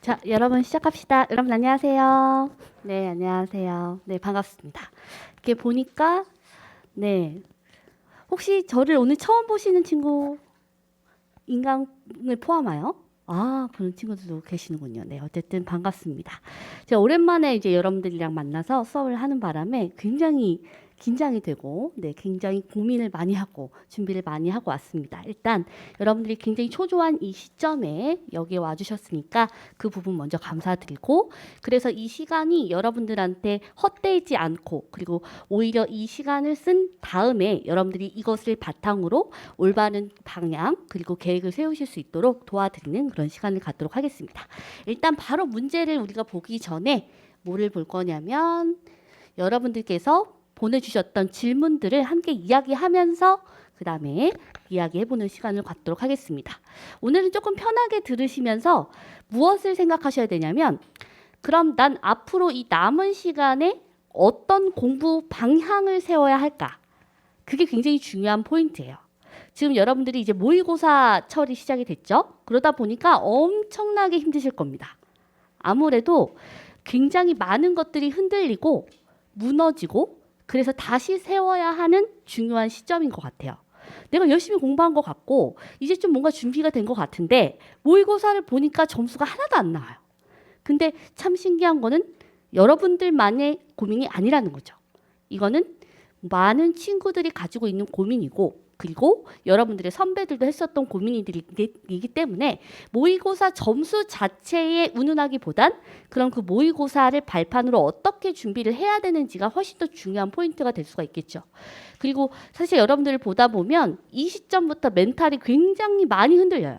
자, 여러분 시작합시다. 여러분 안녕하세요. 네, 안녕하세요. 네, 반갑습니다. 이렇게 보니까 네, 혹시 저를 오늘 처음 보시는 친구 인강을 포함하여 그런 친구들도 계시는군요. 네, 어쨌든 반갑습니다. 제가 오랜만에 이제 여러분들이랑 만나서 수업을 하는 바람에 굉장히 긴장이 되고, 네, 굉장히 고민을 많이 하고 준비를 많이 하고 왔습니다. 일단 여러분들이 굉장히 초조한 이 시점에 여기에 와주셨으니까 그 부분 먼저 감사드리고, 그래서 이 시간이 여러분들한테 헛되지 않고, 그리고 오히려 이 시간을 쓴 다음에 여러분들이 이것을 바탕으로 올바른 방향 그리고 계획을 세우실 수 있도록 도와드리는 그런 시간을 갖도록 하겠습니다. 일단 바로 문제를 우리가 보기 전에 뭐를 볼 거냐면 여러분들께서 보내주셨던 질문들을 함께 이야기하면서 그 다음에 이야기해보는 시간을 갖도록 하겠습니다. 오늘은 조금 편하게 들으시면서 무엇을 생각하셔야 되냐면, 그럼 난 앞으로 이 남은 시간에 어떤 공부 방향을 세워야 할까? 그게 굉장히 중요한 포인트예요. 지금 여러분들이 이제 모의고사철이 시작이 됐죠? 그러다 보니까 엄청나게 힘드실 겁니다. 아무래도 굉장히 많은 것들이 흔들리고 무너지고, 그래서 다시 세워야 하는 중요한 시점인 것 같아요. 내가 열심히 공부한 것 같고 이제 좀 뭔가 준비가 된 것 같은데 모의고사를 보니까 점수가 하나도 안 나와요. 근데 참 신기한 거는 여러분들만의 고민이 아니라는 거죠. 이거는 많은 친구들이 가지고 있는 고민이고, 그리고 여러분들의 선배들도 했었던 고민이기 때문에 모의고사 점수 자체에 운운하기보단 그럼 그 모의고사를 발판으로 어떻게 준비를 해야 되는지가 훨씬 더 중요한 포인트가 될 수가 있겠죠. 그리고 사실 여러분들을 보다 보면 이 시점부터 멘탈이 굉장히 많이 흔들려요.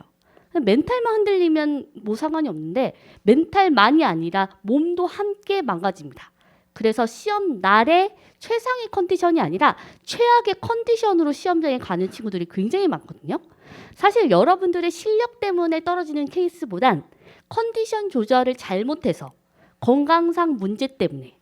멘탈만 흔들리면 뭐 상관이 없는데 멘탈만이 아니라 몸도 함께 망가집니다. 그래서 시험 날에 최상의 컨디션이 아니라 최악의 컨디션으로 시험장에 가는 친구들이 굉장히 많거든요. 사실 여러분들의 실력 때문에 떨어지는 케이스보단 컨디션 조절을 잘못해서 건강상 문제 때문에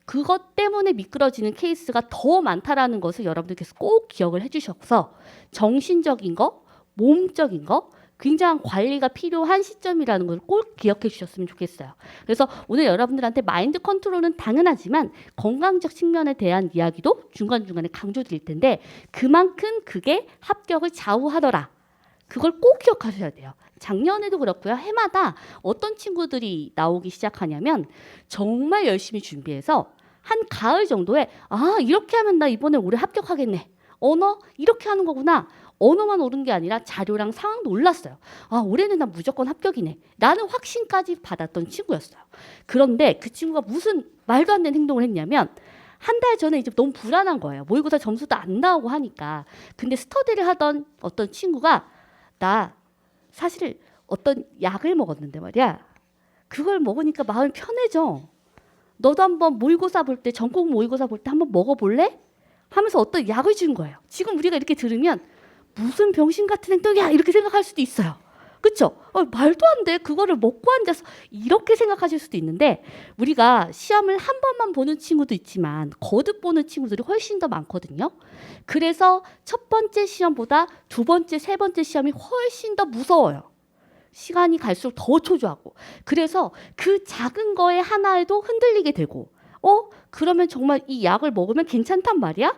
그것 때문에 미끄러지는 케이스가 더 많다라는 것을 여러분들께서 꼭 기억을 해주셔서 정신적인 거, 몸적인 거 굉장한 관리가 필요한 시점이라는 걸 꼭 기억해 주셨으면 좋겠어요. 그래서 오늘 여러분들한테 마인드 컨트롤은 당연하지만 건강적 측면에 대한 이야기도 중간중간에 강조드릴 텐데 그만큼 그게 합격을 좌우하더라. 그걸 꼭 기억하셔야 돼요. 작년에도 그렇고요. 해마다 어떤 친구들이 나오기 시작하냐면 정말 열심히 준비해서 한 가을 정도에 이렇게 하면 나 이번에 올해 합격하겠네. 언어 이렇게 하는 거구나. 언어만 오른 게 아니라 자료랑 상황도 올랐어요. 올해는 나 무조건 합격이네. 라는 확신까지 받았던 친구였어요. 그런데 그 친구가 무슨 말도 안 되는 행동을 했냐면 한 달 전에 이제 너무 불안한 거예요. 모의고사 점수도 안 나오고 하니까. 근데 스터디를 하던 어떤 친구가 나 사실 어떤 약을 먹었는데 말이야. 그걸 먹으니까 마음이 편해져. 너도 한번 모의고사 볼 때, 전국 모의고사 볼 때 한번 먹어볼래? 하면서 어떤 약을 준 거예요. 지금 우리가 이렇게 들으면 무슨 병신 같은 행동이야 이렇게 생각할 수도 있어요. 그렇죠? 말도 안 돼. 그거를 먹고 앉아서 이렇게 생각하실 수도 있는데 우리가 시험을 한 번만 보는 친구도 있지만 거듭 보는 친구들이 훨씬 더 많거든요. 그래서 첫 번째 시험보다 두 번째, 세 번째 시험이 훨씬 더 무서워요. 시간이 갈수록 더 초조하고. 그래서 그 작은 거에 하나에도 흔들리게 되고 그러면 정말 이 약을 먹으면 괜찮단 말이야?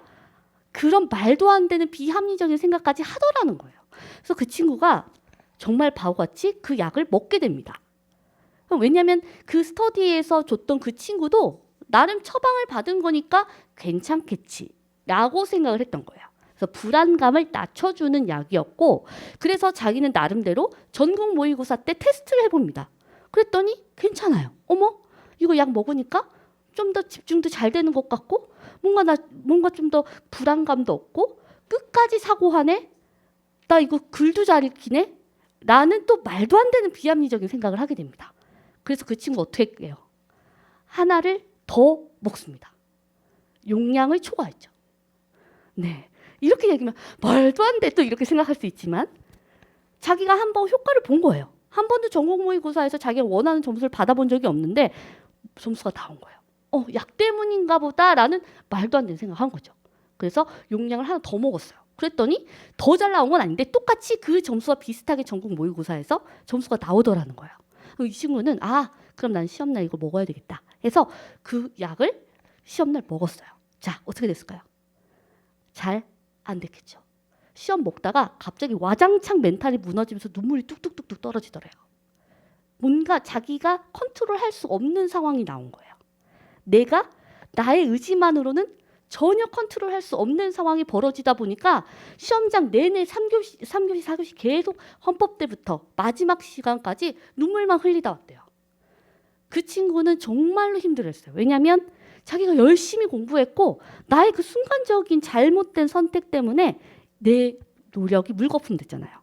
그런 말도 안 되는 비합리적인 생각까지 하더라는 거예요. 그래서 그 친구가 정말 바보같이 그 약을 먹게 됩니다. 왜냐하면 그 스터디에서 줬던 그 친구도 나름 처방을 받은 거니까 괜찮겠지 라고 생각을 했던 거예요. 그래서 불안감을 낮춰주는 약이었고, 그래서 자기는 나름대로 전국 모의고사 때 테스트를 해봅니다. 그랬더니 괜찮아요. 어머, 이거 약 먹으니까 좀 더 집중도 잘 되는 것 같고 뭔가 좀 더 불안감도 없고 끝까지 사고하네. 나 이거 글도 잘 읽히네. 라는 또 말도 안 되는 비합리적인 생각을 하게 됩니다. 그래서 그 친구 어떻게 해요? 하나를 더 먹습니다. 용량을 초과했죠. 네, 이렇게 얘기하면 말도 안 돼 또 이렇게 생각할 수 있지만 자기가 한번 효과를 본 거예요. 한 번도 전국 모의고사에서 자기가 원하는 점수를 받아본 적이 없는데 점수가 나온 거예요. 약 때문인가 보다라는 말도 안 되는 생각한 거죠. 그래서 용량을 하나 더 먹었어요. 그랬더니 더 잘 나온 건 아닌데 똑같이 그 점수와 비슷하게 전국 모의고사에서 점수가 나오더라는 거예요. 이 친구는 그럼 난 시험날 이거 먹어야 되겠다 해서 그 약을 시험날 먹었어요. 자, 어떻게 됐을까요? 잘 안 됐겠죠. 시험 먹다가 갑자기 와장창 멘탈이 무너지면서 눈물이 뚝뚝뚝뚝 떨어지더래요. 뭔가 자기가 컨트롤할 수 없는 상황이 나온 거예요. 내가 나의 의지만으로는 전혀 컨트롤할 수 없는 상황이 벌어지다 보니까 시험장 내내 3교시, 4교시 계속 헌법 때부터 마지막 시간까지 눈물만 흘리다 왔대요. 그 친구는 정말로 힘들었어요. 왜냐하면 자기가 열심히 공부했고 나의 그 순간적인 잘못된 선택 때문에 내 노력이 물거품 됐잖아요.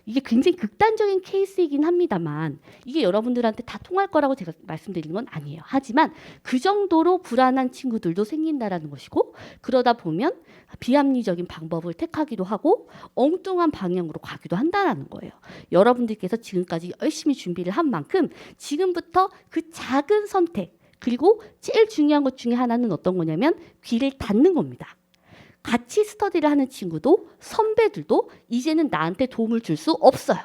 이게 굉장히 극단적인 케이스이긴 합니다만 이게 여러분들한테 다 통할 거라고 제가 말씀드리는 건 아니에요. 하지만 그 정도로 불안한 친구들도 생긴다라는 것이고 그러다 보면 비합리적인 방법을 택하기도 하고 엉뚱한 방향으로 가기도 한다는 거예요. 여러분들께서 지금까지 열심히 준비를 한 만큼 지금부터 그 작은 선택 그리고 제일 중요한 것 중에 하나는 어떤 거냐면 귀를 닫는 겁니다. 같이 스터디를 하는 친구도 선배들도 이제는 나한테 도움을 줄 수 없어요.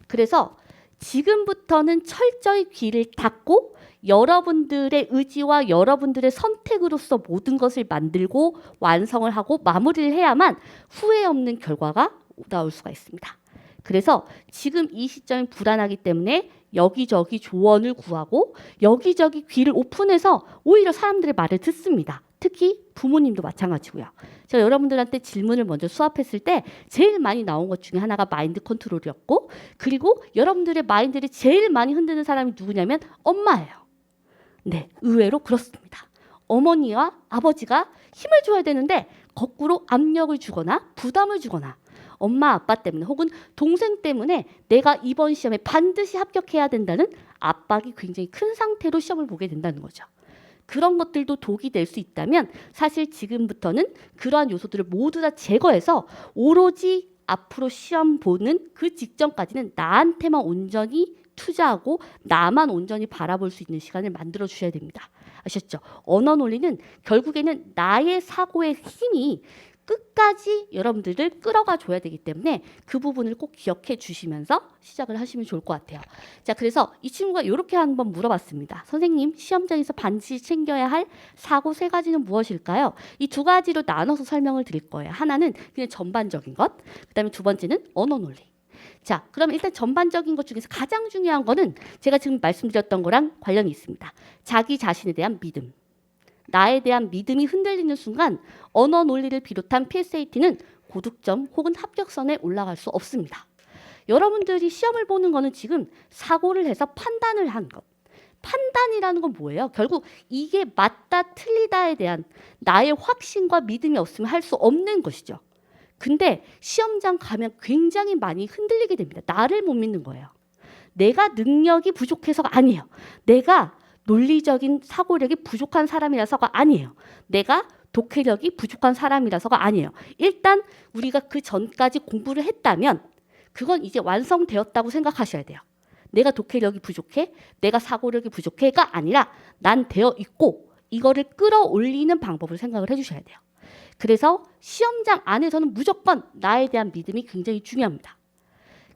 그래서 지금부터는 철저히 귀를 닫고 여러분들의 의지와 여러분들의 선택으로서 모든 것을 만들고 완성을 하고 마무리를 해야만 후회 없는 결과가 나올 수가 있습니다. 그래서 지금 이 시점이 불안하기 때문에 여기저기 조언을 구하고 여기저기 귀를 오픈해서 오히려 사람들의 말을 듣습니다. 특히 부모님도 마찬가지고요. 제가 여러분들한테 질문을 먼저 수합했을 때 제일 많이 나온 것 중에 하나가 마인드 컨트롤이었고 그리고 여러분들의 마인드를 제일 많이 흔드는 사람이 누구냐면 엄마예요. 네, 의외로 그렇습니다. 어머니와 아버지가 힘을 줘야 되는데 거꾸로 압력을 주거나 부담을 주거나 엄마 아빠 때문에 혹은 동생 때문에 내가 이번 시험에 반드시 합격해야 된다는 압박이 굉장히 큰 상태로 시험을 보게 된다는 거죠. 그런 것들도 독이 될 수 있다면 사실 지금부터는 그러한 요소들을 모두 다 제거해서 오로지 앞으로 시험 보는 그 직전까지는 나한테만 온전히 투자하고 나만 온전히 바라볼 수 있는 시간을 만들어 주셔야 됩니다. 아셨죠? 언어 논리는 결국에는 나의 사고의 힘이 끝까지 여러분들을 끌어가 줘야 되기 때문에 그 부분을 꼭 기억해 주시면서 시작을 하시면 좋을 것 같아요. 자, 그래서 이 친구가 이렇게 한번 물어봤습니다. 선생님, 시험장에서 반드시 챙겨야 할 사고 3가지는 무엇일까요? 이 2가지로 나눠서 설명을 드릴 거예요. 하나는 그냥 전반적인 것, 그다음에 2번째는 언어 논리. 자, 그럼 일단 전반적인 것 중에서 가장 중요한 거는 제가 지금 말씀드렸던 거랑 관련이 있습니다. 자기 자신에 대한 믿음. 나에 대한 믿음이 흔들리는 순간 언어 논리를 비롯한 PSAT는 고득점 혹은 합격선에 올라갈 수 없습니다. 여러분들이 시험을 보는 거는 지금 사고를 해서 판단을 한 것. 판단이라는 건 뭐예요? 결국 이게 맞다 틀리다에 대한 나의 확신과 믿음이 없으면 할 수 없는 것이죠. 근데 시험장 가면 굉장히 많이 흔들리게 됩니다. 나를 못 믿는 거예요. 내가 능력이 부족해서가 아니에요. 내가 논리적인 사고력이 부족한 사람이라서가 아니에요. 내가 독해력이 부족한 사람이라서가 아니에요. 일단 우리가 그 전까지 공부를 했다면 그건 이제 완성되었다고 생각하셔야 돼요. 내가 독해력이 부족해, 내가 사고력이 부족해가 아니라 난 되어 있고 이거를 끌어올리는 방법을 생각을 해주셔야 돼요. 그래서 시험장 안에서는 무조건 나에 대한 믿음이 굉장히 중요합니다.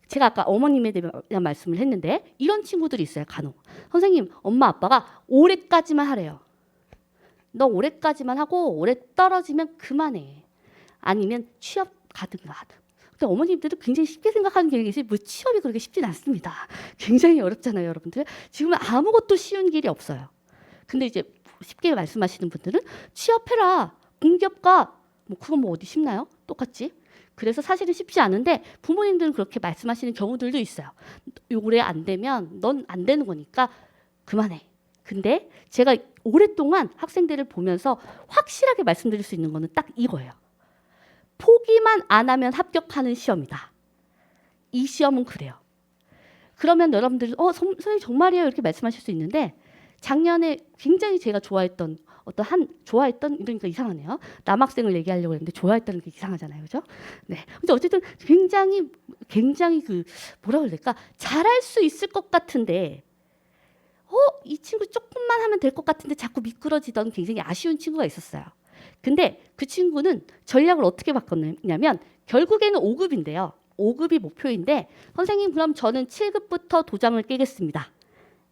제가 아까 어머님에 대한 말씀을 했는데 이런 친구들이 있어요. 간혹. 선생님, 엄마 아빠가 올해까지만 하래요. 너 올해까지만 하고 올해 떨어지면 그만해. 아니면 취업 가든가 하든. 근데 어머님들은 굉장히 쉽게 생각하는 게 있지 뭐 취업이 그렇게 쉽진 않습니다. 굉장히 어렵잖아요, 여러분들. 지금은 아무것도 쉬운 길이 없어요. 근데 이제 쉽게 말씀하시는 분들은 취업해라. 공기업가. 뭐 그건 뭐 어디 쉽나요? 똑같지. 그래서 사실은 쉽지 않은데 부모님들은 그렇게 말씀하시는 경우들도 있어요. 올해 안 되면 넌 안 되는 거니까 그만해. 근데 제가 오랫동안 학생들을 보면서 확실하게 말씀드릴 수 있는 거는 딱 이거예요. 포기만 안 하면 합격하는 시험이다. 이 시험은 그래요. 그러면 여러분들 선생님 정말이에요? 이렇게 말씀하실 수 있는데 작년에 굉장히 제가 좋아했던 좋아했던 이러니까 이상하네요. 남학생을 얘기하려고 했는데 좋아했다는 게 이상하잖아요, 그죠? 네. 근데 어쨌든 굉장히 그 뭐라 그럴까 잘할 수 있을 것 같은데, 이 친구 조금만 하면 될 것 같은데 자꾸 미끄러지던 굉장히 아쉬운 친구가 있었어요. 근데 그 친구는 전략을 어떻게 바꿨냐면 결국에는 5급인데요. 5급이 목표인데 선생님 그럼 저는 7급부터 도장을 깨겠습니다.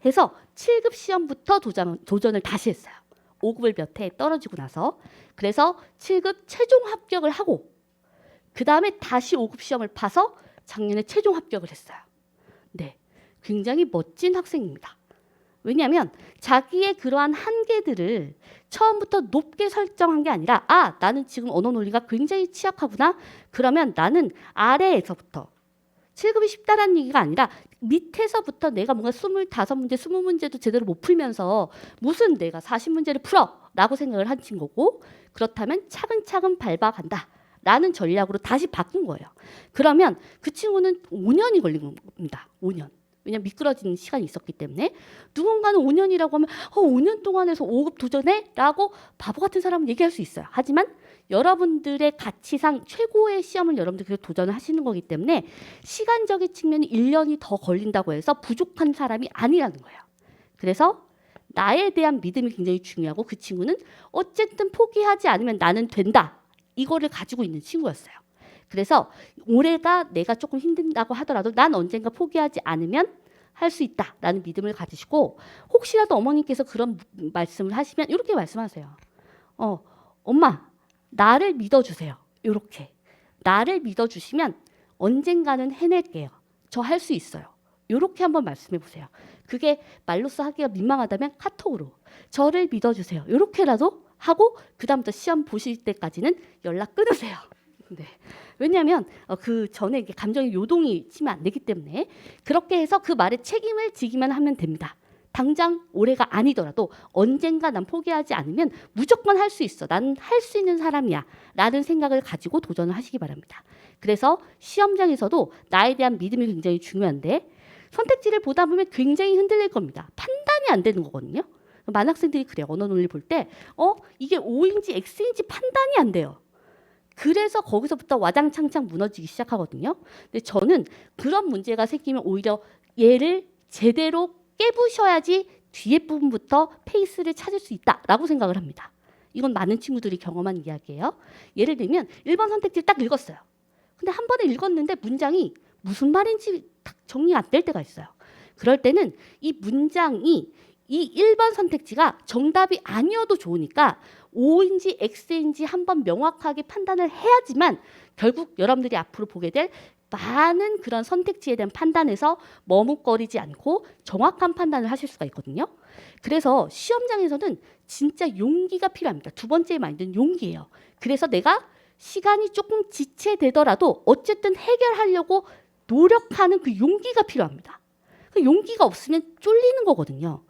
해서 7급 시험부터 도전을 다시 했어요. 5급을 몇 해 떨어지고 나서. 그래서 7급 최종 합격을 하고 그 다음에 다시 5급 시험을 봐서 작년에 최종 합격을 했어요. 네, 굉장히 멋진 학생입니다. 왜냐하면 자기의 그러한 한계들을 처음부터 높게 설정한 게 아니라 나는 지금 언어 논리가 굉장히 취약하구나. 그러면 나는 아래에서부터 7급이 쉽다라는 얘기가 아니라 밑에서부터 내가 뭔가 25문제, 20문제도 제대로 못 풀면서 무슨 내가 40문제를 풀어 라고 생각을 한 친구고 그렇다면 차근차근 밟아간다 라는 전략으로 다시 바꾼 거예요. 그러면 그 친구는 5년이 걸린 겁니다. 5년. 왜냐면 미끄러지는 시간이 있었기 때문에 누군가는 5년이라고 하면 5년 동안 해서 5급 도전해? 라고 바보 같은 사람은 얘기할 수 있어요. 하지만 여러분들의 가치상 최고의 시험을 여러분들 계속 도전을 하시는 거기 때문에 시간적인 측면이 1년이 더 걸린다고 해서 부족한 사람이 아니라는 거예요. 그래서 나에 대한 믿음이 굉장히 중요하고 그 친구는 어쨌든 포기하지 않으면 나는 된다. 이거를 가지고 있는 친구였어요. 그래서 올해가 내가 조금 힘든다고 하더라도 난 언젠가 포기하지 않으면 할 수 있다라는 믿음을 가지시고 혹시라도 어머님께서 그런 말씀을 하시면 이렇게 말씀하세요. 엄마 나를 믿어주세요. 이렇게 나를 믿어주시면 언젠가는 해낼게요. 저 할 수 있어요. 이렇게 한번 말씀해 보세요. 그게 말로써 하기가 민망하다면 카톡으로 저를 믿어주세요. 이렇게라도 하고 그 다음부터 시험 보실 때까지는 연락 끊으세요. 네. 왜냐하면 그 전에 이게 감정의 요동이 치면 안 되기 때문에 그렇게 해서 그 말에 책임을 지기만 하면 됩니다. 당장 올해가 아니더라도 언젠가 난 포기하지 않으면 무조건 할 수 있어. 난 할 수 있는 사람이야. 라는 생각을 가지고 도전을 하시기 바랍니다. 그래서 시험장에서도 나에 대한 믿음이 굉장히 중요한데 선택지를 보다 보면 굉장히 흔들릴 겁니다. 판단이 안 되는 거거든요. 많은 학생들이 그래요. 언어 논리 볼 때 이게 O인지 X인지 판단이 안 돼요. 그래서 거기서부터 와장창창 무너지기 시작하거든요. 근데 저는 그런 문제가 생기면 오히려 얘를 제대로 깨부셔야지 뒤에 부분부터 페이스를 찾을 수 있다라고 생각을 합니다. 이건 많은 친구들이 경험한 이야기예요. 예를 들면 1번 선택지를 딱 읽었어요. 근데 한 번에 읽었는데 문장이 무슨 말인지 딱 정리가 안 될 때가 있어요. 그럴 때는 이 문장이 이 1번 선택지가 정답이 아니어도 좋으니까 O인지 X인지 한번 명확하게 판단을 해야지만 결국 여러분들이 앞으로 보게 될 많은 그런 선택지에 대한 판단에서 머뭇거리지 않고 정확한 판단을 하실 수가 있거든요. 그래서 시험장에서는 진짜 용기가 필요합니다. 두 번째 마인드는 용기예요. 그래서 내가 시간이 조금 지체되더라도 어쨌든 해결하려고 노력하는 그 용기가 필요합니다. 그 용기가 없으면 쫄리는 거거든요.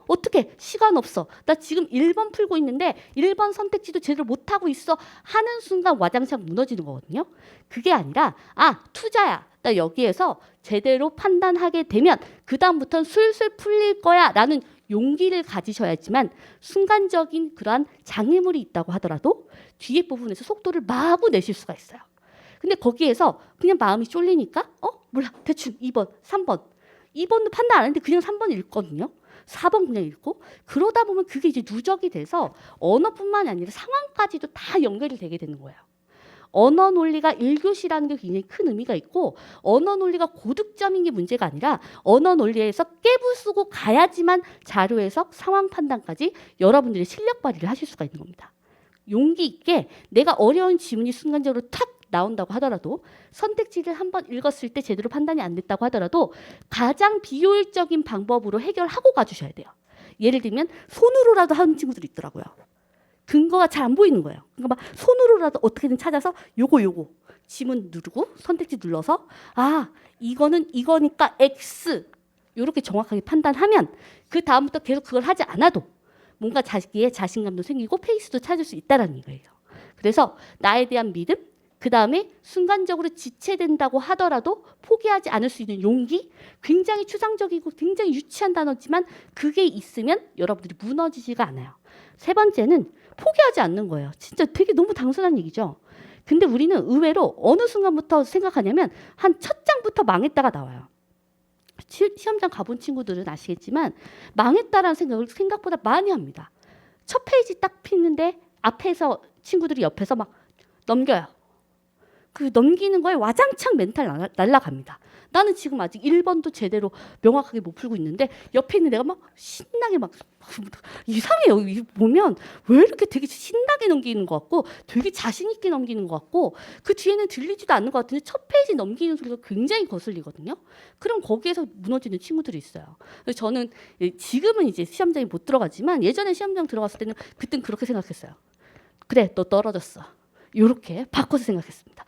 어떻게 시간 없어. 나 지금 1번 풀고 있는데 1번 선택지도 제대로 못하고 있어 하는 순간 와장창 무너지는 거거든요. 그게 아니라 투자야. 나 여기에서 제대로 판단하게 되면 그 다음부터는 술술 풀릴 거야 라는 용기를 가지셔야지만 순간적인 그러한 장애물이 있다고 하더라도 뒤에 부분에서 속도를 마구 내실 수가 있어요. 근데 거기에서 그냥 마음이 쫄리니까 몰라 대충 2번, 3번 2번도 판단 안 했는데 그냥 3번 읽거든요. 4번 그냥 읽고 그러다 보면 그게 이제 누적이 돼서 언어뿐만이 아니라 상황까지도 다 연결이 되게 되는 거예요. 언어 논리가 1교시라는 게 굉장히 큰 의미가 있고 언어 논리가 고득점인 게 문제가 아니라 언어 논리에서 깨부수고 가야지만 자료 해석, 상황 판단까지 여러분들이 실력 발휘를 하실 수가 있는 겁니다. 용기 있게 내가 어려운 지문이 순간적으로 탁 나온다고 하더라도 선택지를 한번 읽었을 때 제대로 판단이 안 됐다고 하더라도 가장 비효율적인 방법으로 해결하고 가주셔야 돼요. 예를 들면 손으로라도 하는 친구들이 있더라고요. 근거가 잘 안 보이는 거예요. 그러니까 막 손으로라도 어떻게든 찾아서 요거 지문 누르고 선택지 눌러서 이거는 이거니까 X 이렇게 정확하게 판단하면 그 다음부터 계속 그걸 하지 않아도 뭔가 자기의 자신감도 생기고 페이스도 찾을 수 있다는 이거예요. 그래서 나에 대한 믿음, 그 다음에 순간적으로 지체된다고 하더라도 포기하지 않을 수 있는 용기, 굉장히 추상적이고 굉장히 유치한 단어지만 그게 있으면 여러분들이 무너지지가 않아요. 세 번째는 포기하지 않는 거예요. 진짜 되게 너무 당연한 얘기죠. 근데 우리는 의외로 어느 순간부터 생각하냐면 한 첫 장부터 망했다가 나와요. 시험장 가본 친구들은 아시겠지만 망했다라는 생각을 생각보다 많이 합니다. 첫 페이지 딱 피는데 앞에서 친구들이 옆에서 막 넘겨요. 그 넘기는 거에 와장창 멘탈 날라갑니다. 나는 지금 아직 1번도 제대로 명확하게 못 풀고 있는데 옆에 있는 내가 막 신나게 막 이상해요. 보면 왜 이렇게 되게 신나게 넘기는 것 같고 되게 자신 있게 넘기는 것 같고 그 뒤에는 들리지도 않는 것 같은데 첫 페이지 넘기는 소리가 굉장히 거슬리거든요. 그럼 거기에서 무너지는 친구들이 있어요. 그래서 저는 지금은 이제 시험장에 못 들어가지만 예전에 시험장 들어갔을 때는 그땐 그렇게 생각했어요. 그래, 너 떨어졌어. 이렇게 바꿔서 생각했습니다.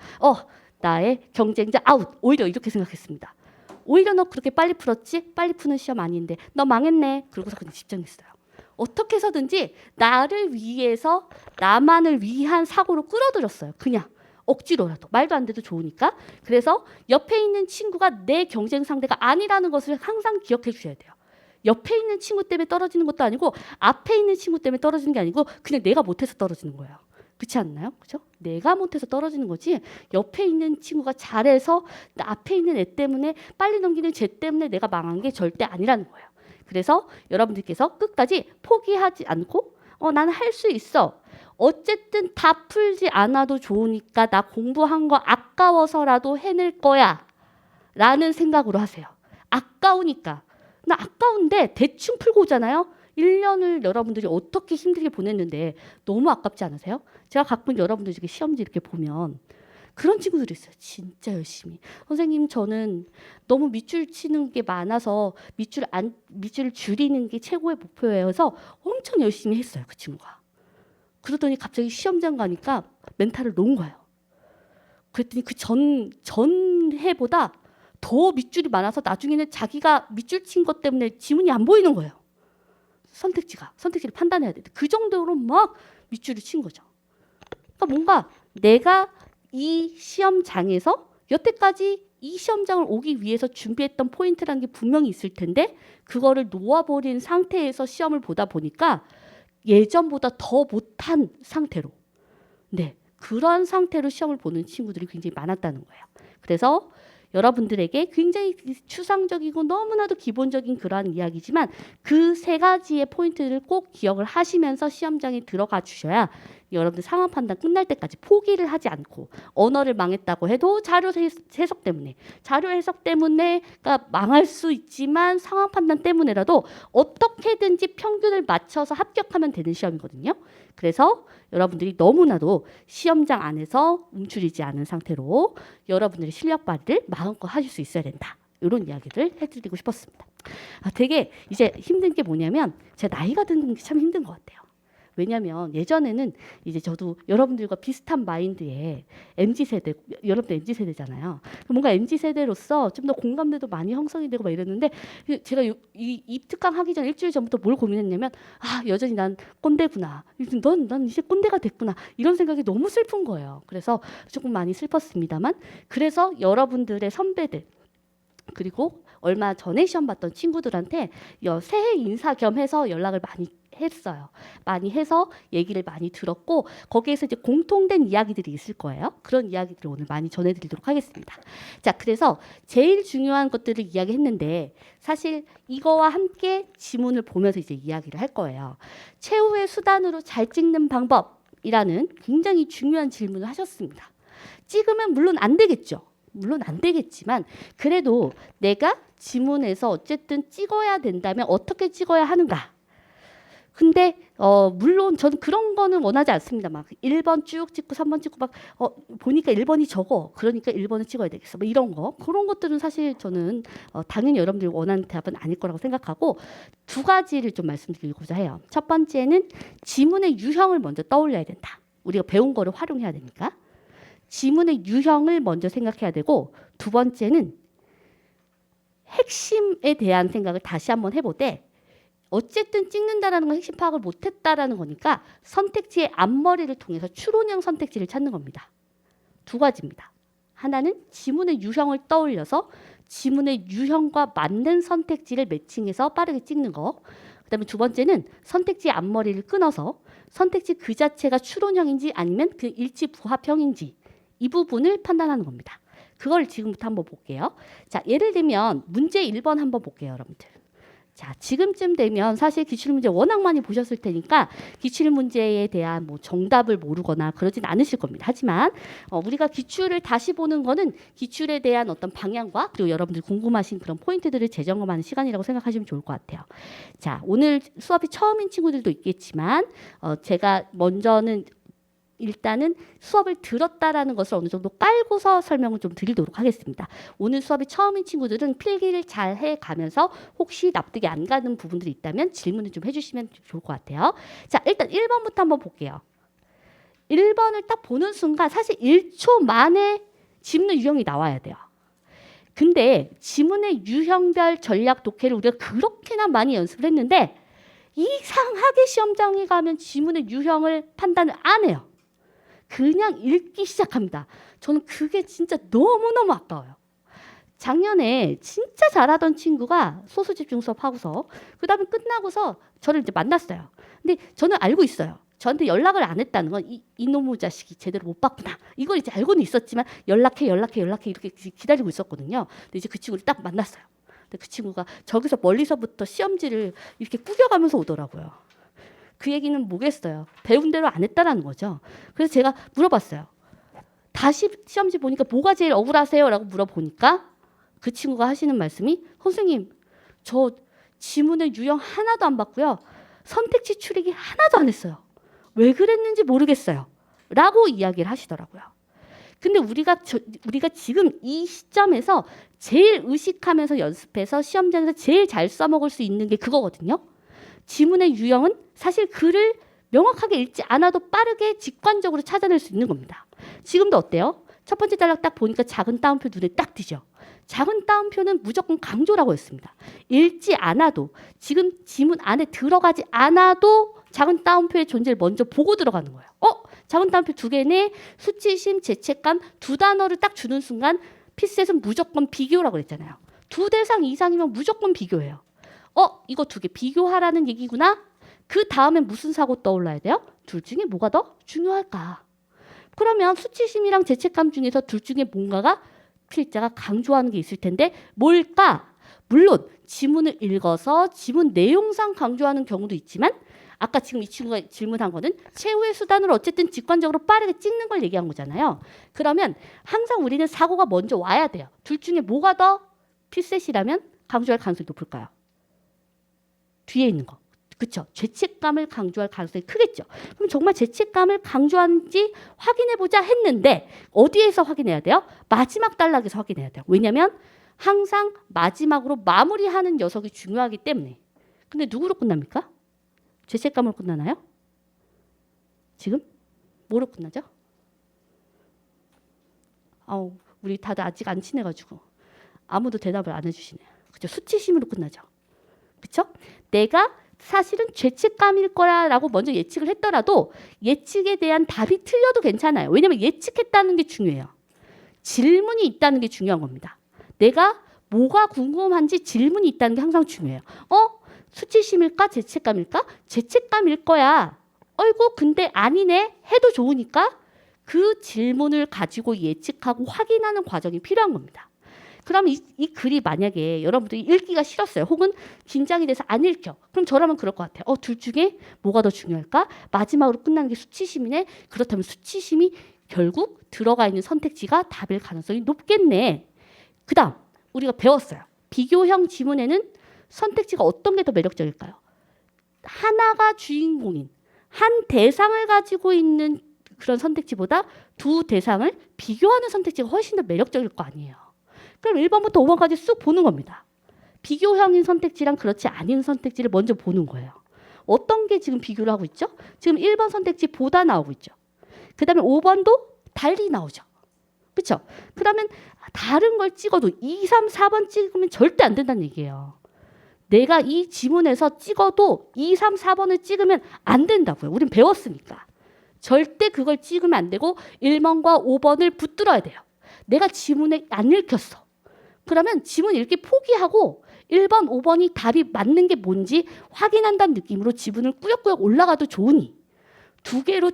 나의 경쟁자 아웃. 오히려 이렇게 생각했습니다. 오히려 너 그렇게 빨리 풀었지? 빨리 푸는 시험 아닌데 너 망했네. 그러고서 그냥 집중했어요. 어떻게 해서든지 나를 위해서 나만을 위한 사고로 끌어들였어요. 그냥 억지로라도 말도 안 돼도 좋으니까. 그래서 옆에 있는 친구가 내 경쟁 상대가 아니라는 것을 항상 기억해 주셔야 돼요. 옆에 있는 친구 때문에 떨어지는 것도 아니고 앞에 있는 친구 때문에 떨어지는 게 아니고 그냥 내가 못해서 떨어지는 거예요. 그렇지 않나요? 그렇죠? 내가 못해서 떨어지는 거지 옆에 있는 친구가 잘해서 앞에 있는 애 때문에 빨리 넘기는 쟤 때문에 내가 망한 게 절대 아니라는 거예요. 그래서 여러분들께서 끝까지 포기하지 않고 나는 할 수 있어. 어쨌든 다 풀지 않아도 좋으니까 나 공부한 거 아까워서라도 해낼 거야 라는 생각으로 하세요. 아까우니까. 나 아까운데 대충 풀고 오잖아요. 1년을 여러분들이 어떻게 힘들게 보냈는데 너무 아깝지 않으세요? 제가 가끔 여러분들 이렇게 시험지 이렇게 보면 그런 친구들이 있어요. 진짜 열심히. 선생님 저는 너무 밑줄 치는 게 많아서 밑줄을 줄이는 게 최고의 목표여서 엄청 열심히 했어요. 그 친구가. 그러더니 갑자기 시험장 가니까 멘탈을 놓은 거예요. 그랬더니 그 전 해보다 더 밑줄이 많아서 나중에는 자기가 밑줄 친 것 때문에 지문이 안 보이는 거예요. 선택지를 판단해야 돼. 그 정도로 막 밑줄을 친 거죠. 그러니까 뭔가 내가 이 시험장에서 여태까지 이 시험장을 오기 위해서 준비했던 포인트라는 게 분명히 있을 텐데 그거를 놓아버린 상태에서 시험을 보다 보니까 예전보다 더 못한 상태로 그런 상태로 시험을 보는 친구들이 굉장히 많았다는 거예요. 그래서 여러분들에게 굉장히 추상적이고 너무나도 기본적인 그러한 이야기지만 그 세 가지의 포인트를 꼭 기억을 하시면서 시험장에 들어가 주셔야 여러분들 상황 판단 끝날 때까지 포기를 하지 않고 언어를 망했다고 해도 자료 해석 때문에가 망할 수 있지만 상황 판단 때문에라도 어떻게든지 평균을 맞춰서 합격하면 되는 시험이거든요. 그래서 여러분들이 너무나도 시험장 안에서 움츠리지 않은 상태로 여러분들의 실력 발휘를 마음껏 하실 수 있어야 된다. 이런 이야기를 해드리고 싶었습니다. 되게 이제 힘든 게 뭐냐면 제가 나이가 드는 게 참 힘든 것 같아요. 왜냐하면 예전에는 이제 저도 여러분들과 비슷한 마인드의 MZ세대, 여러분들 MZ세대잖아요. 뭔가 MZ세대로서 좀 더 공감대도 많이 형성이 되고 막 이랬는데 제가 이 특강 하기 전 일주일 전부터 뭘 고민했냐면 여전히 난 꼰대구나. 넌 이제 꼰대가 됐구나. 이런 생각이 너무 슬픈 거예요. 그래서 조금 많이 슬펐습니다만 그래서 여러분들의 선배들 그리고 얼마 전에 시험 봤던 친구들한테 새해 인사 겸 해서 연락을 많이 했어요. 많이 해서 얘기를 많이 들었고 거기에서 이제 공통된 이야기들이 있을 거예요. 그런 이야기들을 오늘 많이 전해드리도록 하겠습니다. 자, 그래서 제일 중요한 것들을 이야기했는데 사실 이거와 함께 지문을 보면서 이제 이야기를 할 거예요. 최후의 수단으로 잘 찍는 방법이라는 굉장히 중요한 질문을 하셨습니다. 찍으면 물론 안 되겠죠. 물론 안 되겠지만 그래도 내가 지문에서 어쨌든 찍어야 된다면 어떻게 찍어야 하는가? 근데 물론 저는 그런 거는 원하지 않습니다. 막 1번 쭉 찍고 3번 찍고 막 보니까 1번이 적어. 그러니까 1번을 찍어야 되겠어. 뭐 이런 거. 그런 것들은 사실 저는 당연히 여러분들이 원하는 답은 아닐 거라고 생각하고 두 가지를 좀 말씀드리고자 해요. 첫 번째는 지문의 유형을 먼저 떠올려야 된다. 우리가 배운 거를 활용해야 되니까. 지문의 유형을 먼저 생각해야 되고 두 번째는 핵심에 대한 생각을 다시 한번 해보되 어쨌든 찍는다라는 건 핵심 파악을 못했다라는 거니까 선택지의 앞머리를 통해서 추론형 선택지를 찾는 겁니다. 두 가지입니다. 하나는 지문의 유형을 떠올려서 지문의 유형과 맞는 선택지를 매칭해서 빠르게 찍는 거. 그다음에 두 번째는 선택지의 앞머리를 끊어서 선택지 그 자체가 추론형인지 아니면 그 일치 부합형인지 이 부분을 판단하는 겁니다. 그걸 지금부터 한번 볼게요. 자, 예를 들면 문제 1번 한번 볼게요, 여러분들. 자, 지금쯤 되면 사실 기출문제 워낙 많이 보셨을 테니까 기출문제에 대한 뭐 정답을 모르거나 그러진 않으실 겁니다. 하지만 우리가 기출을 다시 보는 거는 기출에 대한 어떤 방향과 그리고 여러분들 궁금하신 그런 포인트들을 재점검하는 시간이라고 생각하시면 좋을 것 같아요. 자, 오늘 수업이 처음인 친구들도 있겠지만 제가 먼저는 일단은 수업을 들었다라는 것을 어느 정도 깔고서 설명을 좀 드리도록 하겠습니다. 오늘 수업이 처음인 친구들은 필기를 잘 해가면서 혹시 납득이 안 가는 부분들이 있다면 질문을 좀 해주시면 좋을 것 같아요. 자, 일단 1번부터 한번 볼게요. 1번을 딱 보는 순간 사실 1초 만에 지문의 유형이 나와야 돼요. 근데 지문의 유형별 전략 독해를 우리가 그렇게나 많이 연습을 했는데 이상하게 시험장에 가면 지문의 유형을 판단을 안 해요. 그냥 읽기 시작합니다. 저는 그게 진짜 너무너무 아까워요. 작년에 진짜 잘하던 친구가 소수집중 수업 하고서 그 다음에 끝나고서 저를 이제 만났어요. 근데 저는 알고 있어요. 저한테 연락을 안 했다는 건 이놈의 자식이 제대로 못 봤구나. 이걸 이제 알고는 있었지만 연락해 이렇게 기다리고 있었거든요. 근데 이제 그 친구를 딱 만났어요. 근데 그 친구가 저기서 멀리서부터 시험지를 이렇게 꾸겨가면서 오더라고요. 그 얘기는 뭐겠어요. 배운 대로 안 했다라는 거죠. 그래서 제가 물어봤어요. 다시 시험지 보니까 뭐가 제일 억울하세요? 라고 물어보니까 그 친구가 하시는 말씀이 선생님, 저 지문의 유형 하나도 안 봤고요. 선택지 추리기 하나도 안 했어요. 왜 그랬는지 모르겠어요. 라고 이야기를 하시더라고요. 근데 우리가 지금 이 시점에서 제일 의식하면서 연습해서 시험장에서 제일 잘 써먹을 수 있는 게 그거거든요. 지문의 유형은 사실 글을 명확하게 읽지 않아도 빠르게 직관적으로 찾아낼 수 있는 겁니다. 지금도 어때요? 첫 번째 단락 딱 보니까 작은 따옴표 눈에 딱 띄죠. 작은 따옴표는 무조건 강조라고 했습니다. 읽지 않아도 지금 지문 안에 들어가지 않아도 작은 따옴표의 존재를 먼저 보고 들어가는 거예요. 작은 따옴표 2개네. 수치심, 죄책감 2단어를 딱 주는 순간 피셋은 무조건 비교라고 그랬잖아요. 2대상 이상이면 무조건 비교예요. 이거 2개 비교하라는 얘기구나. 그 다음에 무슨 사고 떠올라야 돼요? 둘 중에 뭐가 더 중요할까? 그러면 수치심이랑 죄책감 중에서 둘 중에 뭔가가 필자가 강조하는 게 있을 텐데 뭘까? 물론 지문을 읽어서 지문 내용상 강조하는 경우도 있지만 아까 지금 이 친구가 질문한 거는 최후의 수단으로 어쨌든 직관적으로 빠르게 찍는 걸 얘기한 거잖아요. 그러면 항상 우리는 사고가 먼저 와야 돼요. 둘 중에 뭐가 더 필셋이라면 강조할 가능성이 높을까요? 뒤에 있는 거. 그렇죠. 죄책감을 강조할 가능성이 크겠죠. 그럼 정말 죄책감을 강조하는지 확인해보자 했는데 어디에서 확인해야 돼요? 마지막 단락에서 확인해야 돼요. 왜냐하면 항상 마지막으로 마무리하는 녀석이 중요하기 때문에. 근데 누구로 끝납니까? 죄책감으로 끝나나요? 지금? 뭐로 끝나죠? 우리 다들 아직 안 친해가지고 아무도 대답을 안 해주시네요. 그렇죠. 수치심으로 끝나죠. 그렇죠? 내가 사실은 죄책감일 거라고 먼저 예측을 했더라도 예측에 대한 답이 틀려도 괜찮아요. 왜냐하면 예측했다는 게 중요해요. 질문이 있다는 게 중요한 겁니다. 내가 뭐가 궁금한지 질문이 있다는 게 항상 중요해요. 수치심일까? 죄책감일까? 죄책감일 거야. 어이구 근데 아니네 해도 좋으니까 그 질문을 가지고 예측하고 확인하는 과정이 필요한 겁니다. 그럼 이 글이 만약에 여러분들이 읽기가 싫었어요. 혹은 긴장이 돼서 안 읽혀. 그럼 저라면 그럴 것 같아요. 둘 중에 뭐가 더 중요할까? 마지막으로 끝나는 게 수치심이네. 그렇다면 수치심이 결국 들어가 있는 선택지가 답일 가능성이 높겠네. 그 다음 우리가 배웠어요. 비교형 지문에는 선택지가 어떤 게 더 매력적일까요? 하나가 주인공인 한 대상을 가지고 있는 그런 선택지보다 두 대상을 비교하는 선택지가 훨씬 더 매력적일 거 아니에요. 그럼 1번부터 5번까지 쑥 보는 겁니다. 비교형인 선택지랑 그렇지 않은 선택지를 먼저 보는 거예요. 어떤 게 지금 비교를 하고 있죠? 지금 1번 선택지 보다 나오고 있죠. 그 다음에 5번도 달리 나오죠. 그렇죠? 그러면 다른 걸 찍어도 2, 3, 4번 찍으면 절대 안 된다는 얘기예요. 내가 이 지문에서 찍어도 2, 3, 4번을 찍으면 안 된다고요. 우린 배웠으니까. 절대 그걸 찍으면 안 되고 1번과 5번을 붙들어야 돼요. 내가 지문에 안 읽혔어. 그러면 지문 읽기 포기하고 1번, 5번이 답이 맞는 게 뭔지 확인한다는 느낌으로 지문을 꾸역꾸역 올라가도 좋으니 두 개로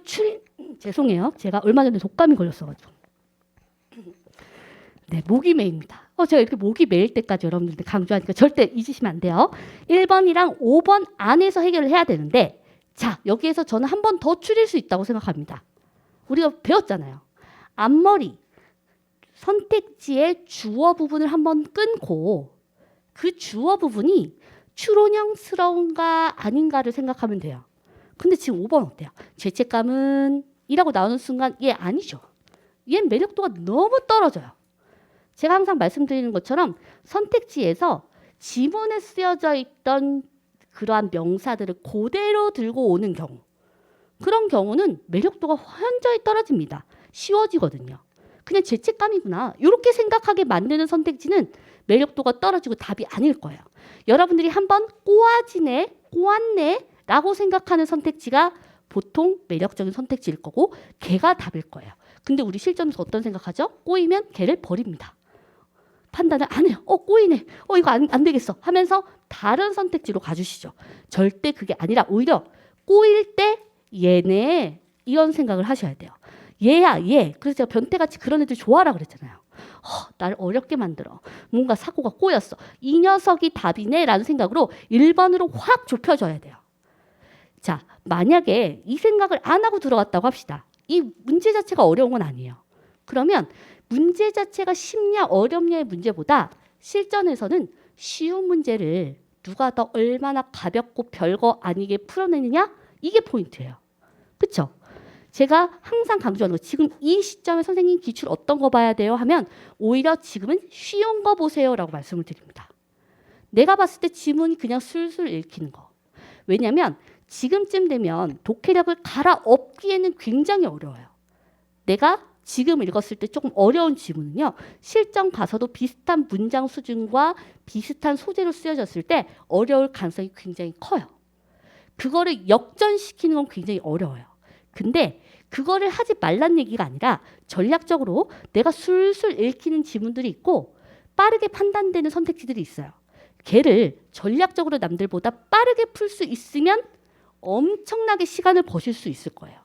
죄송해요. 제가 얼마 전에 독감이 걸렸어가지고. 네, 목이 메입니다. 제가 이렇게 목이 메일 때까지 여러분들한테 강조하니까 절대 잊으시면 안 돼요. 1번이랑 5번 안에서 해결을 해야 되는데, 자, 여기에서 저는 한 번 더 줄일 수 있다고 생각합니다. 우리가 배웠잖아요. 앞머리, 선택지의 주어 부분을 한번 끊고 그 주어 부분이 추론형스러운가 아닌가를 생각하면 돼요. 근데 지금 5번 어때요? 죄책감은 이라고 나오는 순간 얘 아니죠. 얘는 매력도가 너무 떨어져요. 제가 항상 말씀드리는 것처럼 선택지에서 지문에 쓰여져 있던 그러한 명사들을 그대로 들고 오는 경우, 그런 경우는 매력도가 현저히 떨어집니다. 쉬워지거든요. 그냥 죄책감이구나 이렇게 생각하게 만드는 선택지는 매력도가 떨어지고 답이 아닐 거예요. 여러분들이 한번 꼬아지네, 꼬았네 라고 생각하는 선택지가 보통 매력적인 선택지일 거고 걔가 답일 거예요. 근데 우리 실전에서 어떤 생각하죠? 꼬이면 걔를 버립니다. 판단을 안 해요. 꼬이네. 이거 안 되겠어 하면서 다른 선택지로 가주시죠. 절대 그게 아니라 오히려 꼬일 때 얘네 이런 생각을 하셔야 돼요. 얘야 얘. 그래서 제가 변태같이 그런 애들 좋아하라 그랬잖아요. 날 어렵게 만들어. 뭔가 사고가 꼬였어. 이 녀석이 답이네 라는 생각으로 1번으로 확 좁혀줘야 돼요. 자, 만약에 이 생각을 안 하고 들어갔다고 합시다. 이 문제 자체가 어려운 건 아니에요. 그러면 문제 자체가 쉽냐 어렵냐의 문제보다 실전에서는 쉬운 문제를 누가 더 얼마나 가볍고 별거 아니게 풀어내느냐 이게 포인트예요. 그렇죠? 제가 항상 강조하는 거 지금 이 시점에 선생님 기출 어떤 거 봐야 돼요 하면 오히려 지금은 쉬운 거 보세요 라고 말씀을 드립니다. 내가 봤을 때 지문이 그냥 술술 읽히는 거. 왜냐하면 지금쯤 되면 독해력을 갈아엎기에는 굉장히 어려워요. 내가 지금 읽었을 때 조금 어려운 지문은요. 실전 가서도 비슷한 문장 수준과 비슷한 소재로 쓰여졌을 때 어려울 가능성이 굉장히 커요. 그거를 역전시키는 건 굉장히 어려워요. 근데 그거를 하지 말란 얘기가 아니라 전략적으로 내가 술술 읽히는 지문들이 있고 빠르게 판단되는 선택지들이 있어요. 걔를 전략적으로 남들보다 빠르게 풀 수 있으면 엄청나게 시간을 버실 수 있을 거예요.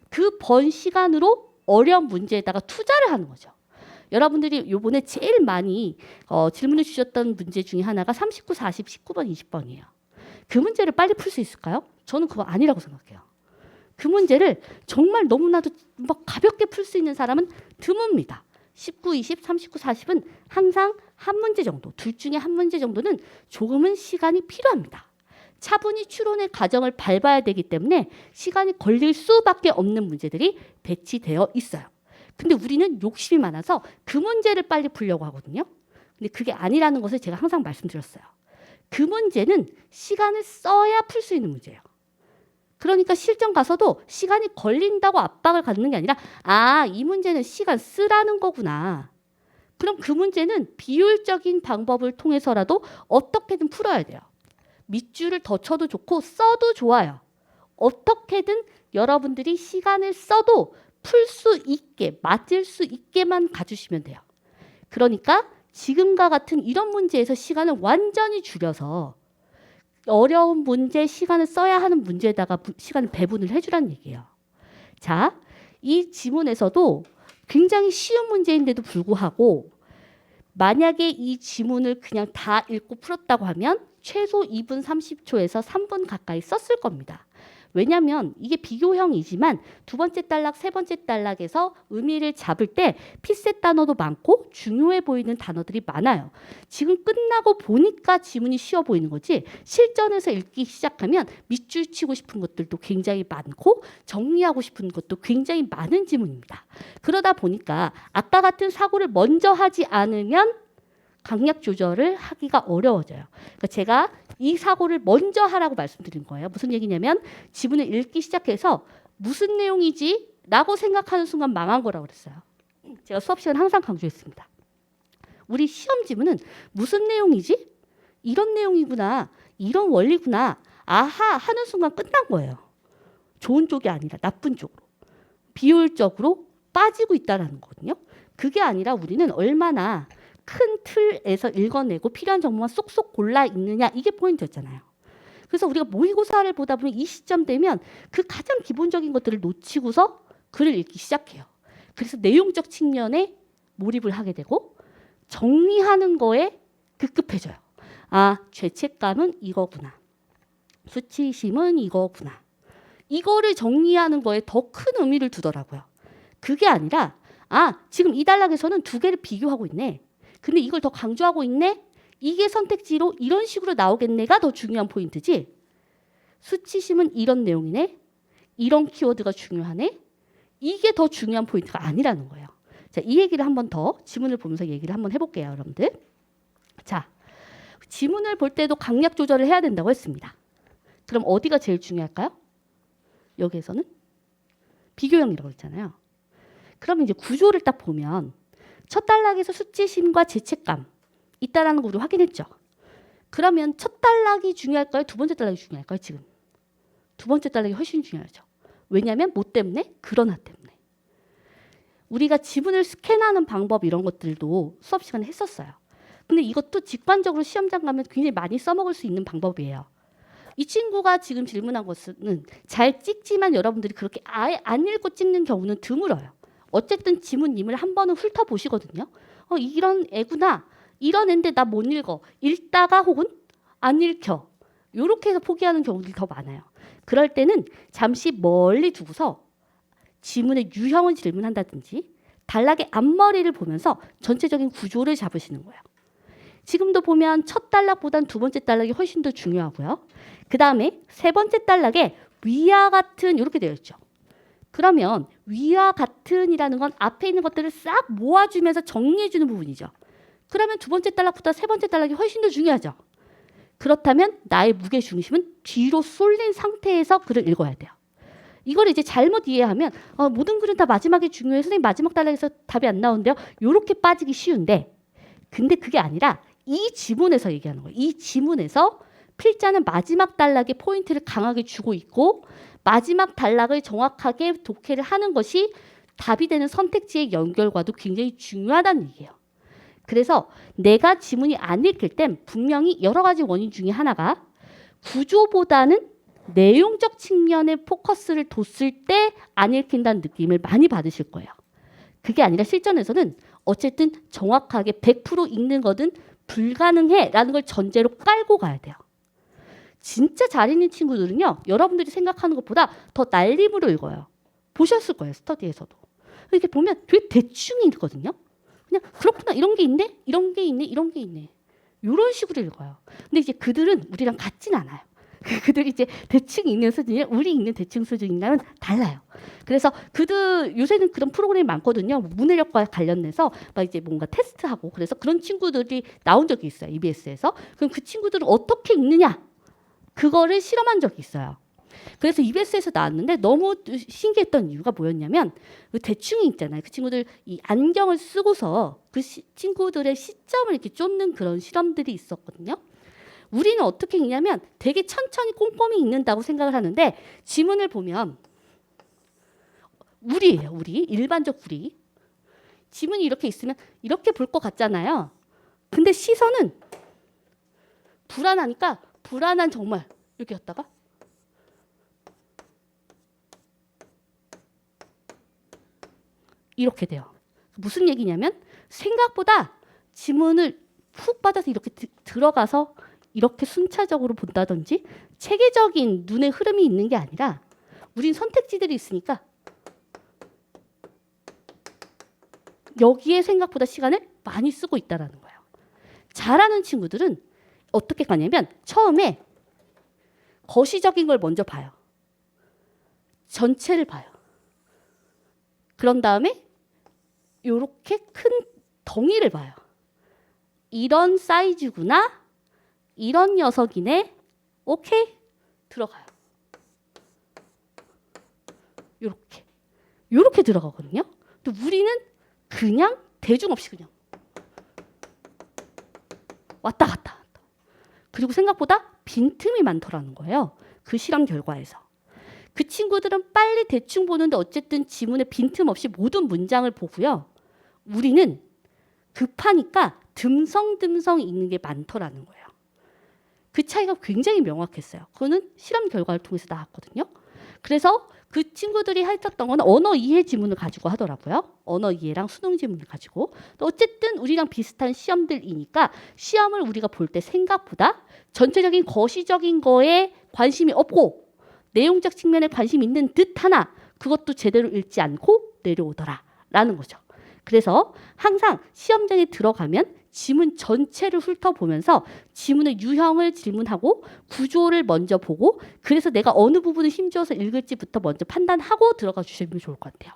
그 번 시간으로 어려운 문제에다가 투자를 하는 거죠. 여러분들이 요번에 제일 많이 질문을 주셨던 문제 중에 하나가 39, 40, 19번, 20번이에요. 그 문제를 빨리 풀 수 있을까요? 저는 그거 아니라고 생각해요. 그 문제를 정말 너무나도 막 가볍게 풀 수 있는 사람은 드뭅니다. 19, 20, 39, 40은 항상 한 문제 정도, 둘 중에 한 문제 정도는 조금은 시간이 필요합니다. 차분히 추론의 과정을 밟아야 되기 때문에 시간이 걸릴 수밖에 없는 문제들이 배치되어 있어요. 근데 우리는 욕심이 많아서 그 문제를 빨리 풀려고 하거든요. 근데 그게 아니라는 것을 제가 항상 말씀드렸어요. 그 문제는 시간을 써야 풀 수 있는 문제예요. 그러니까 실전 가서도 시간이 걸린다고 압박을 갖는 게 아니라 이 문제는 시간 쓰라는 거구나. 그럼 그 문제는 비효율적인 방법을 통해서라도 어떻게든 풀어야 돼요. 밑줄을 더 쳐도 좋고 써도 좋아요. 어떻게든 여러분들이 시간을 써도 풀 수 있게, 맞을 수 있게만 가주시면 돼요. 그러니까 지금과 같은 이런 문제에서 시간을 완전히 줄여서 어려운 문제, 시간을 써야 하는 문제에다가 시간을 배분을 해주라는 얘기예요. 자, 이 지문에서도 굉장히 쉬운 문제인데도 불구하고 만약에 이 지문을 그냥 다 읽고 풀었다고 하면 최소 2분 30초에서 3분 가까이 썼을 겁니다. 왜냐하면 이게 비교형이지만 두 번째 단락, 세 번째 단락에서 의미를 잡을 때 피셋 단어도 많고 중요해 보이는 단어들이 많아요. 지금 끝나고 보니까 지문이 쉬워 보이는 거지 실전에서 읽기 시작하면 밑줄 치고 싶은 것들도 굉장히 많고 정리하고 싶은 것도 굉장히 많은 지문입니다. 그러다 보니까 아까 같은 사고를 먼저 하지 않으면 강약 조절을 하기가 어려워져요. 그러니까 제가 이 사고를 먼저 하라고 말씀드린 거예요. 무슨 얘기냐면 지문을 읽기 시작해서 무슨 내용이지? 라고 생각하는 순간 망한 거라고 그랬어요. 제가 수업 시간에 항상 강조했습니다. 우리 시험 지문은 무슨 내용이지? 이런 내용이구나. 이런 원리구나. 아하 하는 순간 끝난 거예요. 좋은 쪽이 아니라 나쁜 쪽으로. 비효율적으로 빠지고 있다는 거거든요. 그게 아니라 우리는 얼마나 큰 틀에서 읽어내고 필요한 정보만 쏙쏙 골라 읽느냐 이게 포인트였잖아요. 그래서 우리가 모의고사를 보다 보면 이 시점 되면 그 가장 기본적인 것들을 놓치고서 글을 읽기 시작해요. 그래서 내용적 측면에 몰입을 하게 되고 정리하는 거에 급급해져요. 아, 죄책감은 이거구나. 수치심은 이거구나. 이거를 정리하는 거에 더 큰 의미를 두더라고요. 그게 아니라 아, 지금 이 단락에서는 두 개를 비교하고 있네. 근데 이걸 더 강조하고 있네. 이게 선택지로 이런 식으로 나오겠네가 더 중요한 포인트지. 수치심은 이런 내용이네. 이런 키워드가 중요하네. 이게 더 중요한 포인트가 아니라는 거예요. 자, 이 얘기를 한번 더 지문을 보면서 얘기를 한번 해볼게요, 여러분들. 자, 지문을 볼 때도 강약 조절을 해야 된다고 했습니다. 그럼 어디가 제일 중요할까요? 여기에서는 비교형이라고 했잖아요. 그럼 이제 구조를 딱 보면 첫 단락에서 수치심과 죄책감 있다라는 거 우리 확인했죠. 그러면 첫 단락이 중요할까요? 두 번째 단락이 중요할까요? 지금 두 번째 단락이 훨씬 중요하죠. 왜냐하면 뭐 때문에? 그러나 때문에. 우리가 지문을 스캔하는 방법 이런 것들도 수업 시간에 했었어요. 근데 이것도 직관적으로 시험장 가면 굉장히 많이 써먹을 수 있는 방법이에요. 이 친구가 지금 질문한 것은 잘 찍지만 여러분들이 그렇게 아예 안 읽고 찍는 경우는 드물어요. 어쨌든 지문님을 한 번은 훑어보시거든요. 이런 애구나. 이런 애인데 나 못 읽어. 읽다가 혹은 안 읽혀. 이렇게 해서 포기하는 경우들이 더 많아요. 그럴 때는 잠시 멀리 두고서 지문의 유형을 질문한다든지 단락의 앞머리를 보면서 전체적인 구조를 잡으시는 거예요. 지금도 보면 첫 단락보단 두 번째 단락이 훨씬 더 중요하고요. 그 다음에 세 번째 단락에 위와 같은 이렇게 되어 있죠. 그러면 위와 같은이라는 건 앞에 있는 것들을 싹 모아주면서 정리해주는 부분이죠. 그러면 두 번째 단락보다 세 번째 단락이 훨씬 더 중요하죠. 그렇다면 나의 무게 중심은 뒤로 쏠린 상태에서 글을 읽어야 돼요. 이걸 이제 잘못 이해하면 모든 글은 다 마지막에 중요해. 선생님 마지막 단락에서 답이 안 나오는데요. 이렇게 빠지기 쉬운데 근데 그게 아니라 이 지문에서 얘기하는 거예요. 이 지문에서 필자는 마지막 단락에 포인트를 강하게 주고 있고 마지막 단락을 정확하게 독해를 하는 것이 답이 되는 선택지의 연결과도 굉장히 중요하다는 얘기예요. 그래서 내가 지문이 안 읽힐 땐 분명히 여러 가지 원인 중에 하나가 구조보다는 내용적 측면에 포커스를 뒀을 때 안 읽힌다는 느낌을 많이 받으실 거예요. 그게 아니라 실전에서는 어쨌든 정확하게 100% 읽는 거든 불가능해라는 걸 전제로 깔고 가야 돼요. 진짜 잘 읽는 친구들은요. 여러분들이 생각하는 것보다 더 날림으로 읽어요. 보셨을 거예요. 스터디에서도. 이렇게 보면 되게 대충 읽거든요. 그냥 그렇구나. 이런 게 있네. 이런 게 있네. 이런 게 있네. 이런 식으로 읽어요. 근데 이제 그들은 우리랑 같진 않아요. 그들이 이제 대충 읽는 수준이랑 우리 읽는 대충 수준이랑은 달라요. 그래서 그들 요새는 그런 프로그램이 많거든요. 문해력과 관련해서 막 이제 뭔가 테스트하고 그래서 그런 친구들이 나온 적이 있어요. EBS에서. 그럼 그 친구들은 어떻게 읽느냐? 그거를 실험한 적이 있어요. 그래서 EBS에서 나왔는데 너무 신기했던 이유가 뭐였냐면 그 대충이 있잖아요. 그 친구들 이 안경을 쓰고서 그 친구들의 시점을 이렇게 쫓는 그런 실험들이 있었거든요. 우리는 어떻게 읽냐면 되게 천천히 꼼꼼히 읽는다고 생각을 하는데 지문을 보면 우리예요. 우리. 일반적 우리. 지문이 이렇게 있으면 이렇게 볼 것 같잖아요. 근데 시선은 불안하니까 불안한 정말 이렇게 했다가 이렇게 돼요. 무슨 얘기냐면 생각보다 지문을 훅 받아서 이렇게 들어가서 이렇게 순차적으로 본다든지 체계적인 눈의 흐름이 있는 게 아니라 우린 선택지들이 있으니까 여기에 생각보다 시간을 많이 쓰고 있다는 거예요. 잘하는 친구들은 어떻게 가냐면 처음에 거시적인 걸 먼저 봐요. 전체를 봐요. 그런 다음에 이렇게 큰 덩이를 봐요. 이런 사이즈구나. 이런 녀석이네. 오케이. 들어가요. 요렇게 들어가거든요. 또 우리는 그냥 대중 없이 그냥 왔다 갔다. 그리고 생각보다 빈틈이 많더라는 거예요. 그 실험 결과에서. 그 친구들은 빨리 대충 보는데 어쨌든 지문에 빈틈 없이 모든 문장을 보고요. 우리는 급하니까 듬성듬성 읽는 게 많더라는 거예요. 그 차이가 굉장히 명확했어요. 그거는 실험 결과를 통해서 나왔거든요. 그래서 그 친구들이 했었던 건 언어 이해 지문을 가지고 하더라고요. 언어 이해랑 수능 지문을 가지고. 어쨌든 우리랑 비슷한 시험들이니까 시험을 우리가 볼 때 생각보다 전체적인 거시적인 거에 관심이 없고 내용적 측면에 관심이 있는 듯 하나 그것도 제대로 읽지 않고 내려오더라 라는 거죠. 그래서 항상 시험장에 들어가면 지문 전체를 훑어보면서 지문의 유형을 질문하고 구조를 먼저 보고 그래서 내가 어느 부분을 힘줘서 읽을지부터 먼저 판단하고 들어가 주시면 좋을 것 같아요.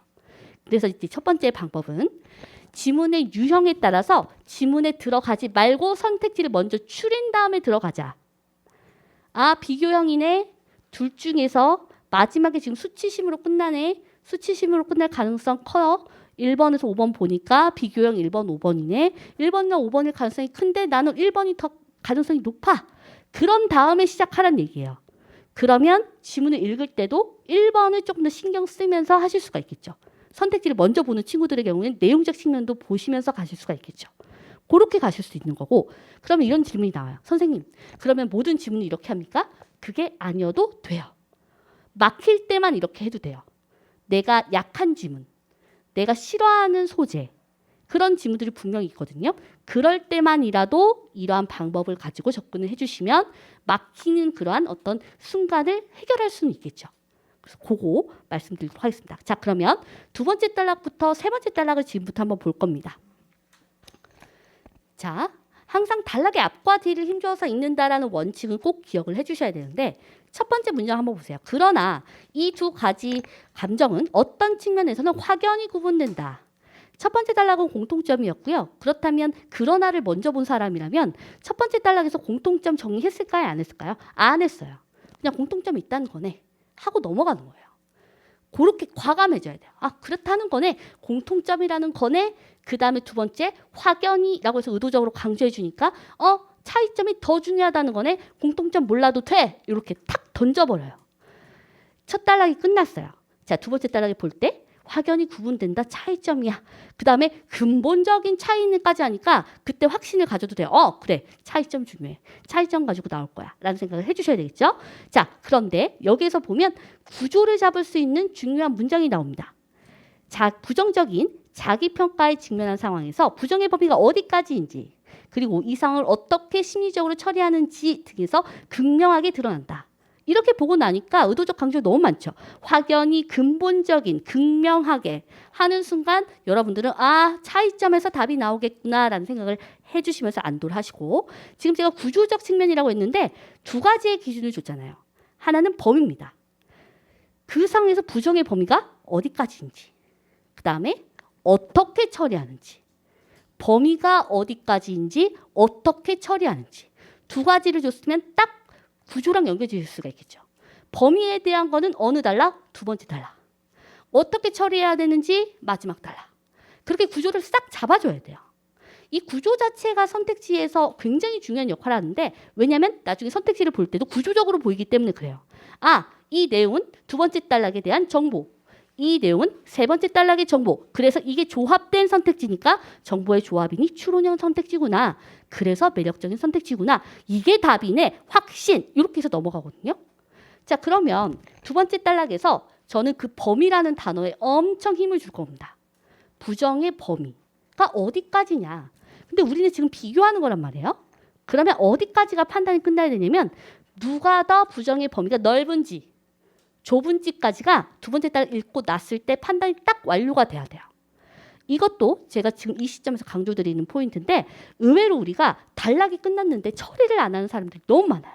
그래서 이제 첫 번째 방법은 지문의 유형에 따라서 지문에 들어가지 말고 선택지를 먼저 추린 다음에 들어가자. 아, 비교형이네. 둘 중에서 마지막에 지금 수치심으로 끝나네. 수치심으로 끝날 가능성 커요. 1번에서 5번 보니까 비교형 1번, 5번이네. 1번이나 5번일 가능성이 큰데 나는 1번이 더 가능성이 높아. 그런 다음에 시작하란 얘기예요. 그러면 지문을 읽을 때도 1번을 조금 더 신경 쓰면서 하실 수가 있겠죠. 선택지를 먼저 보는 친구들의 경우는 내용적 측면도 보시면서 가실 수가 있겠죠. 그렇게 가실 수 있는 거고 그러면 이런 질문이 나와요. 선생님, 그러면 모든 지문을 이렇게 합니까? 그게 아니어도 돼요. 막힐 때만 이렇게 해도 돼요. 내가 약한 지문, 내가 싫어하는 소재 그런 지문들이 분명히 있거든요. 그럴 때만이라도 이러한 방법을 가지고 접근을 해주시면 막히는 그러한 어떤 순간을 해결할 수는 있겠죠. 그래서 그거 말씀드리도록 하겠습니다. 자, 그러면 두 번째 단락부터 세 번째 단락을 지금부터 한번 볼 겁니다. 자, 항상 단락의 앞과 뒤를 힘줘서 읽는다라는 원칙은 꼭 기억을 해주셔야 되는데 첫 번째 문장 한번 보세요. 그러나 이 두 가지 감정은 어떤 측면에서는 확연히 구분된다. 첫 번째 단락은 공통점이었고요. 그렇다면 그러나를 먼저 본 사람이라면 첫 번째 단락에서 공통점 정리했을까요? 안 했을까요? 안 했어요. 그냥 공통점이 있다는 거네 하고 넘어가는 거예요. 그렇게 과감해져야 돼요. 아, 그렇다는 거네. 공통점이라는 거네. 그 다음에 두 번째 확연히라고 해서 의도적으로 강조해 주니까 차이점이 더 중요하다는 거네. 공통점 몰라도 돼. 이렇게 탁 던져버려요. 첫 단락이 끝났어요. 자, 두 번째 단락에 볼 때 확연히 구분된다. 차이점이야. 그 다음에 근본적인 차이는까지 하니까 그때 확신을 가져도 돼요. 그래. 차이점 중요해. 차이점 가지고 나올 거야. 라는 생각을 해주셔야 되겠죠. 자, 그런데 여기에서 보면 구조를 잡을 수 있는 중요한 문장이 나옵니다. 자, 부정적인 자기평가에 직면한 상황에서 부정의 범위가 어디까지인지 그리고 이 상황을 어떻게 심리적으로 처리하는지 등에서 극명하게 드러난다. 이렇게 보고 나니까 의도적 강조가 너무 많죠. 확연히 근본적인 극명하게 하는 순간 여러분들은 차이점에서 답이 나오겠구나라는 생각을 해주시면서 안도를 하시고 지금 제가 구조적 측면이라고 했는데 두 가지의 기준을 줬잖아요. 하나는 범위입니다. 그 상황에서 부정의 범위가 어디까지인지 그 다음에 어떻게 처리하는지 범위가 어디까지인지 어떻게 처리하는지 두 가지를 줬으면 딱 구조랑 연결될 수가 있겠죠. 범위에 대한 거는 어느 단락? 두 번째 단락. 어떻게 처리해야 되는지 마지막 단락. 그렇게 구조를 싹 잡아줘야 돼요. 이 구조 자체가 선택지에서 굉장히 중요한 역할을 하는데 왜냐하면 나중에 선택지를 볼 때도 구조적으로 보이기 때문에 그래요. 이 내용은 두 번째 단락에 대한 정보. 이 내용은 세 번째 단락의 정보. 그래서 이게 조합된 선택지니까 정보의 조합이니 추론형 선택지구나. 그래서 매력적인 선택지구나. 이게 답이네. 확신. 이렇게 해서 넘어가거든요. 자, 그러면 두 번째 단락에서 저는 그 범위라는 단어에 엄청 힘을 줄 겁니다. 부정의 범위가 어디까지냐. 근데 우리는 지금 비교하는 거란 말이에요. 그러면 어디까지가 판단이 끝나야 되냐면 누가 더 부정의 범위가 넓은지 좁은지까지가 두 번째 단락 읽고 났을 때 판단이 딱 완료가 돼야 돼요. 이것도 제가 지금 이 시점에서 강조드리는 포인트인데 의외로 우리가 단락이 끝났는데 처리를 안 하는 사람들이 너무 많아요.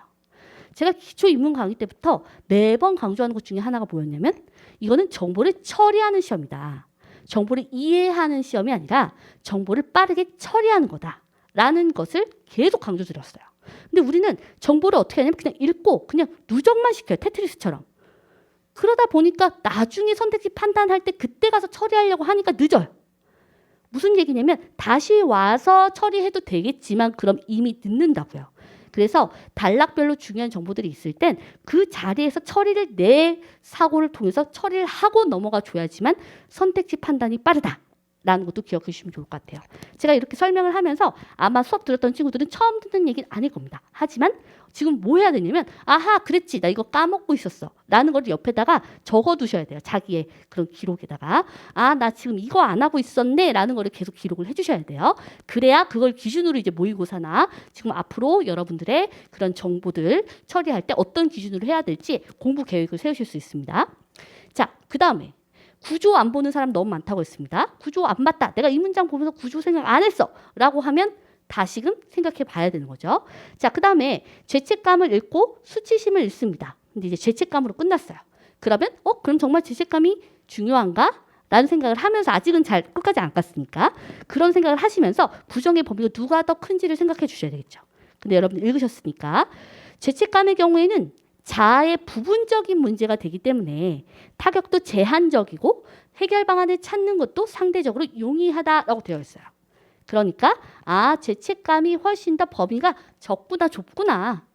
제가 기초 입문 강의 때부터 매번 강조하는 것 중에 하나가 뭐였냐면 이거는 정보를 처리하는 시험이다. 정보를 이해하는 시험이 아니라 정보를 빠르게 처리하는 거다라는 것을 계속 강조드렸어요. 근데 우리는 정보를 어떻게 하냐면 그냥 읽고 그냥 누적만 시켜요. 테트리스처럼. 그러다 보니까 나중에 선택지 판단할 때 그때 가서 처리하려고 하니까 늦어요. 무슨 얘기냐면 다시 와서 처리해도 되겠지만 그럼 이미 늦는다고요. 그래서 단락별로 중요한 정보들이 있을 땐 그 자리에서 처리를 내 사고를 통해서 처리를 하고 넘어가 줘야지만 선택지 판단이 빠르다. 라는 것도 기억해 주시면 좋을 것 같아요. 제가 이렇게 설명을 하면서 아마 수업 들었던 친구들은 처음 듣는 얘기는 아닐 겁니다. 하지만 지금 뭐 해야 되냐면 아하 그랬지 나 이거 까먹고 있었어 라는 걸 옆에다가 적어두셔야 돼요. 자기의 그런 기록에다가 아 나 지금 이거 안 하고 있었네 라는 거를 계속 기록을 해주셔야 돼요. 그래야 그걸 기준으로 이제 모의고사나 지금 앞으로 여러분들의 그런 정보들 처리할 때 어떤 기준으로 해야 될지 공부 계획을 세우실 수 있습니다. 자, 그 다음에 구조 안 보는 사람 너무 많다고 했습니다. 구조 안 봤다. 내가 이 문장 보면서 구조 생각 안 했어. 라고 하면 다시금 생각해 봐야 되는 거죠. 자, 그 다음에 죄책감을 읽고 수치심을 읽습니다. 근데 이제 죄책감으로 끝났어요. 그러면 그럼 정말 죄책감이 중요한가? 라는 생각을 하면서 아직은 잘 끝까지 안 갔으니까 그런 생각을 하시면서 부정의 범위가 누가 더 큰지를 생각해 주셔야 되겠죠. 근데 여러분 읽으셨으니까 죄책감의 경우에는 자아의 부분적인 문제가 되기 때문에 타격도 제한적이고 해결 방안을 찾는 것도 상대적으로 용이하다라고 되어 있어요. 그러니까 죄책감이 훨씬 더 범위가 적구나 좁구나.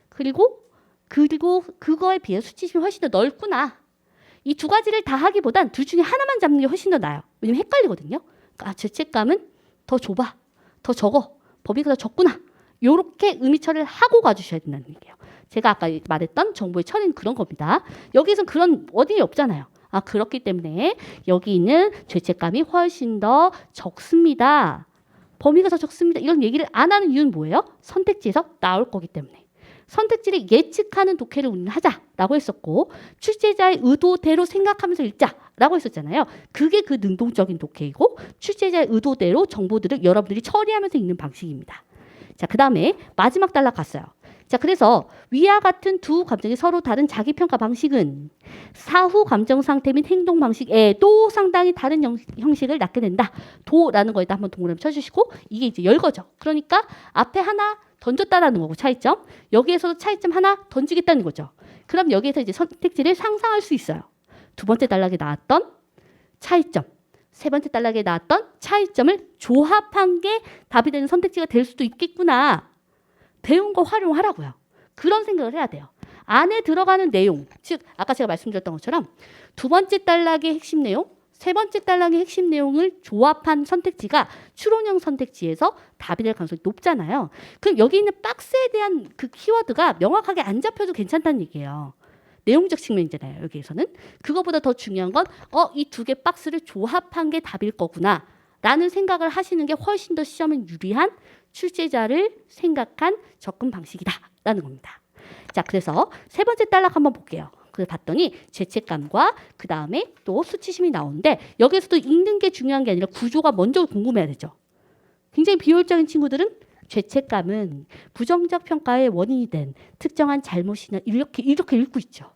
그리고 그거에 비해 수치심이 훨씬 더 넓구나. 이 두 가지를 다 하기보단 둘 중에 하나만 잡는 게 훨씬 더 나아요. 왜냐면 헷갈리거든요. 그러니까 죄책감은 더 좁아, 더 적어, 범위가 더 적구나. 요렇게 의미 처리를 하고 가주셔야 된다는 얘기예요. 제가 아까 말했던 정보의 처리는 그런 겁니다. 여기에선 그런 워딩이 없잖아요. 그렇기 때문에 여기 있는 죄책감이 훨씬 더 적습니다. 범위가 더 적습니다. 이런 얘기를 안 하는 이유는 뭐예요? 선택지에서 나올 거기 때문에. 선택지를 예측하는 독해를 우리는 하자라고 했었고 출제자의 의도대로 생각하면서 읽자라고 했었잖아요. 그게 그 능동적인 독해이고 출제자의 의도대로 정보들을 여러분들이 처리하면서 읽는 방식입니다. 자, 그 다음에 마지막 단락 갔어요. 자, 그래서 위와 같은 두 감정이 서로 다른 자기평가 방식은 사후 감정 상태 및 행동 방식에도 상당히 다른 형식을 낳게 된다. 도라는 거에다 한번 동그라미 쳐주시고 이게 이제 열거죠. 그러니까 앞에 하나 던졌다라는 거고 차이점. 여기에서도 차이점 하나 던지겠다는 거죠. 그럼 여기에서 이제 선택지를 상상할 수 있어요. 두 번째 단락에 나왔던 차이점. 세 번째 단락에 나왔던 차이점을 조합한 게 답이 되는 선택지가 될 수도 있겠구나. 배운 거 활용하라고요. 그런 생각을 해야 돼요. 안에 들어가는 내용, 즉 아까 제가 말씀드렸던 것처럼 두 번째 단락의 핵심 내용, 세 번째 단락의 핵심 내용을 조합한 선택지가 추론형 선택지에서 답이 될 가능성이 높잖아요. 그럼 여기 있는 박스에 대한 그 키워드가 명확하게 안 잡혀도 괜찮다는 얘기예요. 내용적 측면이잖아요. 여기에서는. 그거보다 더 중요한 건 이 두 개 박스를 조합한 게 답일 거구나 라는 생각을 하시는 게 훨씬 더 시험에 유리한 출제자를 생각한 접근 방식이다 라는 겁니다. 자, 그래서 세 번째 단락 한번 볼게요. 그래서 봤더니 죄책감과 그 다음에 또 수치심이 나오는데 여기서도 읽는 게 중요한 게 아니라 구조가 먼저 궁금해야 되죠. 굉장히 비효율적인 친구들은 죄책감은 부정적 평가의 원인이 된 특정한 잘못이나 이렇게 읽고 있죠.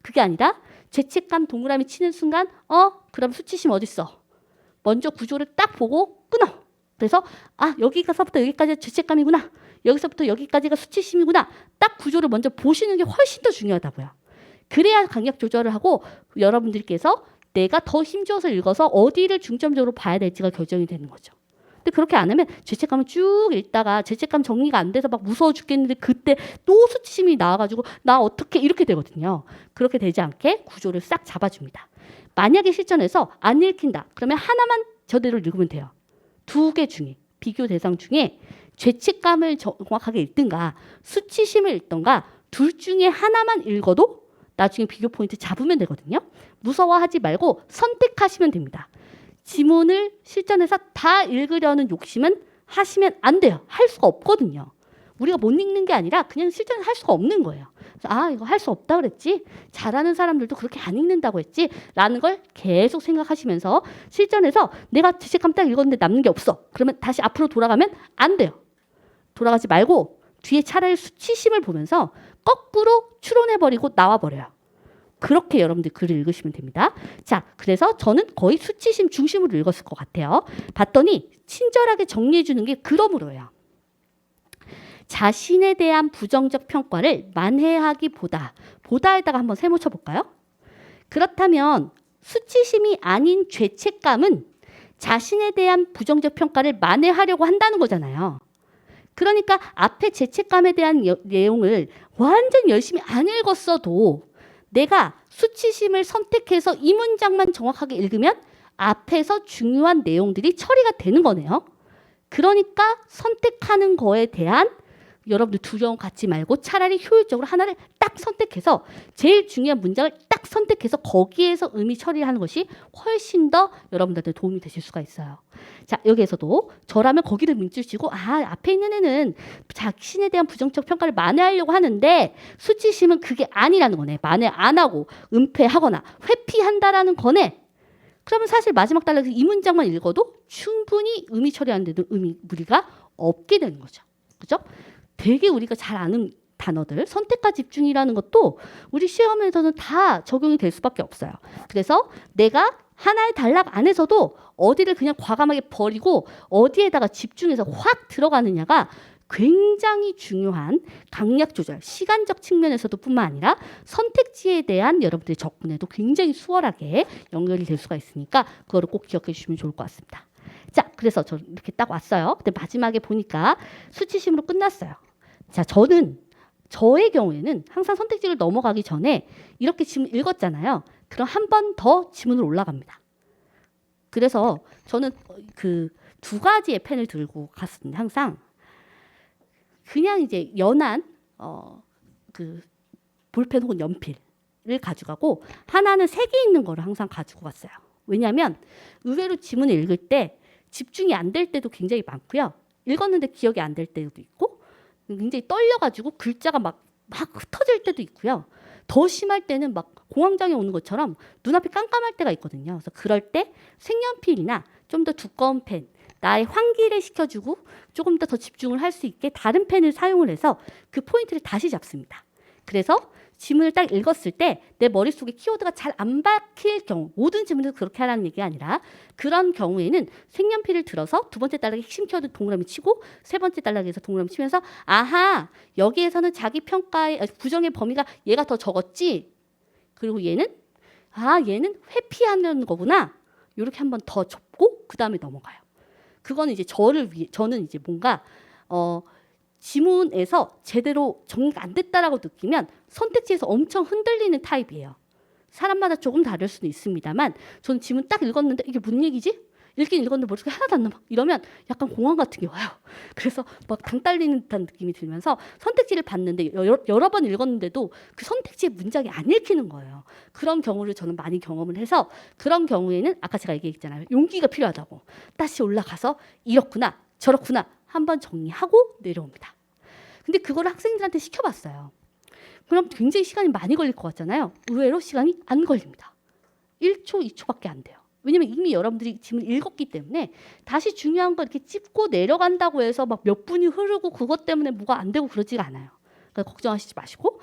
그게 아니라 죄책감 동그라미 치는 순간 그럼 수치심 어딨어? 먼저 구조를 딱 보고 끊어. 그래서 여기서부터 여기까지가 죄책감이구나. 여기서부터 여기까지가 수치심이구나. 딱 구조를 먼저 보시는 게 훨씬 더 중요하다고요. 그래야 강약 조절을 하고 여러분들께서 내가 더 힘줘서 읽어서 어디를 중점적으로 봐야 될지가 결정이 되는 거죠. 근데 그렇게 안 하면 죄책감을 쭉 읽다가 죄책감 정리가 안 돼서 막 무서워 죽겠는데 그때 또 수치심이 나와가지고 나 어떻게 이렇게 되거든요. 그렇게 되지 않게 구조를 싹 잡아줍니다. 만약에 실전에서 안 읽힌다. 그러면 하나만 저대로 읽으면 돼요. 두 개 중에 비교 대상 중에 죄책감을 정확하게 읽든가 수치심을 읽던가 둘 중에 하나만 읽어도 나중에 비교 포인트 잡으면 되거든요. 무서워하지 말고 선택하시면 됩니다. 지문을 실전에서 다 읽으려는 욕심은 하시면 안 돼요. 할 수가 없거든요. 우리가 못 읽는 게 아니라 그냥 실전에 할 수가 없는 거예요. 그래서 이거 할 수 없다 그랬지? 잘하는 사람들도 그렇게 안 읽는다고 했지? 라는 걸 계속 생각하시면서 실전에서 내가 죄책감 딱 읽었는데 남는 게 없어. 그러면 다시 앞으로 돌아가면 안 돼요. 돌아가지 말고 뒤에 차라리 수치심을 보면서 거꾸로 추론해버리고 나와버려요. 그렇게 여러분들 글을 읽으시면 됩니다. 자, 그래서 저는 거의 수치심 중심으로 읽었을 것 같아요. 봤더니 친절하게 정리해 주는 게 그러므로예요. 자신에 대한 부정적 평가를 보다에다가 한번 세모 쳐볼까요? 그렇다면 수치심이 아닌 죄책감은 자신에 대한 부정적 평가를 만회하려고 한다는 거잖아요. 그러니까 앞에 죄책감에 대한 내용을 완전 열심히 안 읽었어도 내가 수치심을 선택해서 이 문장만 정확하게 읽으면 앞에서 중요한 내용들이 처리가 되는 거네요. 그러니까 선택하는 거에 대한 여러분들 두려움 갖지 말고 차라리 효율적으로 하나를 딱 선택해서 제일 중요한 문장을 딱 선택해서 거기에서 의미 처리를 하는 것이 훨씬 더 여러분들한테 도움이 되실 수가 있어요. 자, 여기에서도 저라면 거기를 멈추시고 앞에 있는 애는 자신에 대한 부정적 평가를 만회하려고 하는데 수치심은 그게 아니라는 거네. 만회 안 하고 은폐하거나 회피한다라는 거네. 그러면 사실 마지막 단락에서 이 문장만 읽어도 충분히 의미 처리하는 데도 무리가 없게 되는 거죠. 그죠? 되게 우리가 잘 아는 단어들, 선택과 집중이라는 것도 우리 시험에서는 다 적용이 될 수밖에 없어요. 그래서 내가 하나의 단락 안에서도 어디를 그냥 과감하게 버리고 어디에다가 집중해서 확 들어가느냐가 굉장히 중요한 강약 조절, 시간적 측면에서도 뿐만 아니라 선택지에 대한 여러분들의 접근에도 굉장히 수월하게 연결이 될 수가 있으니까 그거를 꼭 기억해 주시면 좋을 것 같습니다. 자, 그래서 저 이렇게 딱 왔어요. 근데 마지막에 보니까 수치심으로 끝났어요. 자, 저의 경우에는 항상 선택지를 넘어가기 전에 이렇게 지문 읽었잖아요. 그럼 한 번 더 지문으로 올라갑니다. 그래서 저는 그 두 가지의 펜을 들고 갔습니다. 항상 그냥 이제 연한 그 볼펜 혹은 연필을 가져가고 하나는 색이 있는 거를 항상 가지고 갔어요. 왜냐하면 의외로 지문을 읽을 때 집중이 안 될 때도 굉장히 많고요. 읽었는데 기억이 안 될 때도 있고 굉장히 떨려가지고 글자가 막 흩어질 때도 있고요. 더 심할 때는 막 공황장애 오는 것처럼 눈앞이 깜깜할 때가 있거든요. 그래서 그럴 때 색연필이나 좀 더 두꺼운 펜, 나의 환기를 시켜주고 조금 더 집중을 할 수 있게 다른 펜을 사용을 해서 그 포인트를 다시 잡습니다. 그래서 지문을 딱 읽었을 때 내 머릿속에 키워드가 잘 안 박힐 경우, 모든 지문에서 그렇게 하라는 얘기가 아니라 그런 경우에는 색연필을 들어서 두 번째 단락에 핵심 키워드 동그라미 치고 세 번째 단락에서 동그라미 치면서 아하, 여기에서는 자기 평가의 부정의 범위가 얘가 더 적었지. 그리고 얘는 얘는 회피하는 거구나. 이렇게 한번 더 접고 그 다음에 넘어가요. 그거는 이제 저는 이제 뭔가 지문에서 제대로 정리가 안 됐다라고 느끼면 선택지에서 엄청 흔들리는 타입이에요. 사람마다 조금 다를 수는 있습니다만 저는 지문 딱 읽었는데 이게 무슨 얘기지? 읽긴 읽었는데 머릿속에 하나도 안 남아. 이러면 약간 공황 같은 게 와요. 그래서 막 당 딸리는 듯한 느낌이 들면서 선택지를 봤는데 여러 번 읽었는데도 그 선택지의 문장이 안 읽히는 거예요. 그런 경우를 저는 많이 경험을 해서 그런 경우에는 아까 제가 얘기했잖아요. 용기가 필요하다고. 다시 올라가서 이렇구나 저렇구나 한번 정리하고 내려옵니다. 근데 그거를 학생들한테 시켜봤어요. 그럼 굉장히 시간이 많이 걸릴 것 같잖아요. 의외로 시간이 안 걸립니다. 1초, 2초밖에 안 돼요. 왜냐면 이미 여러분들이 지문 읽었기 때문에 다시 중요한 거 이렇게 찝고 내려간다고 해서 막 몇 분이 흐르고 그것 때문에 뭐가 안 되고 그러지가 않아요. 그러니까 걱정하시지 마시고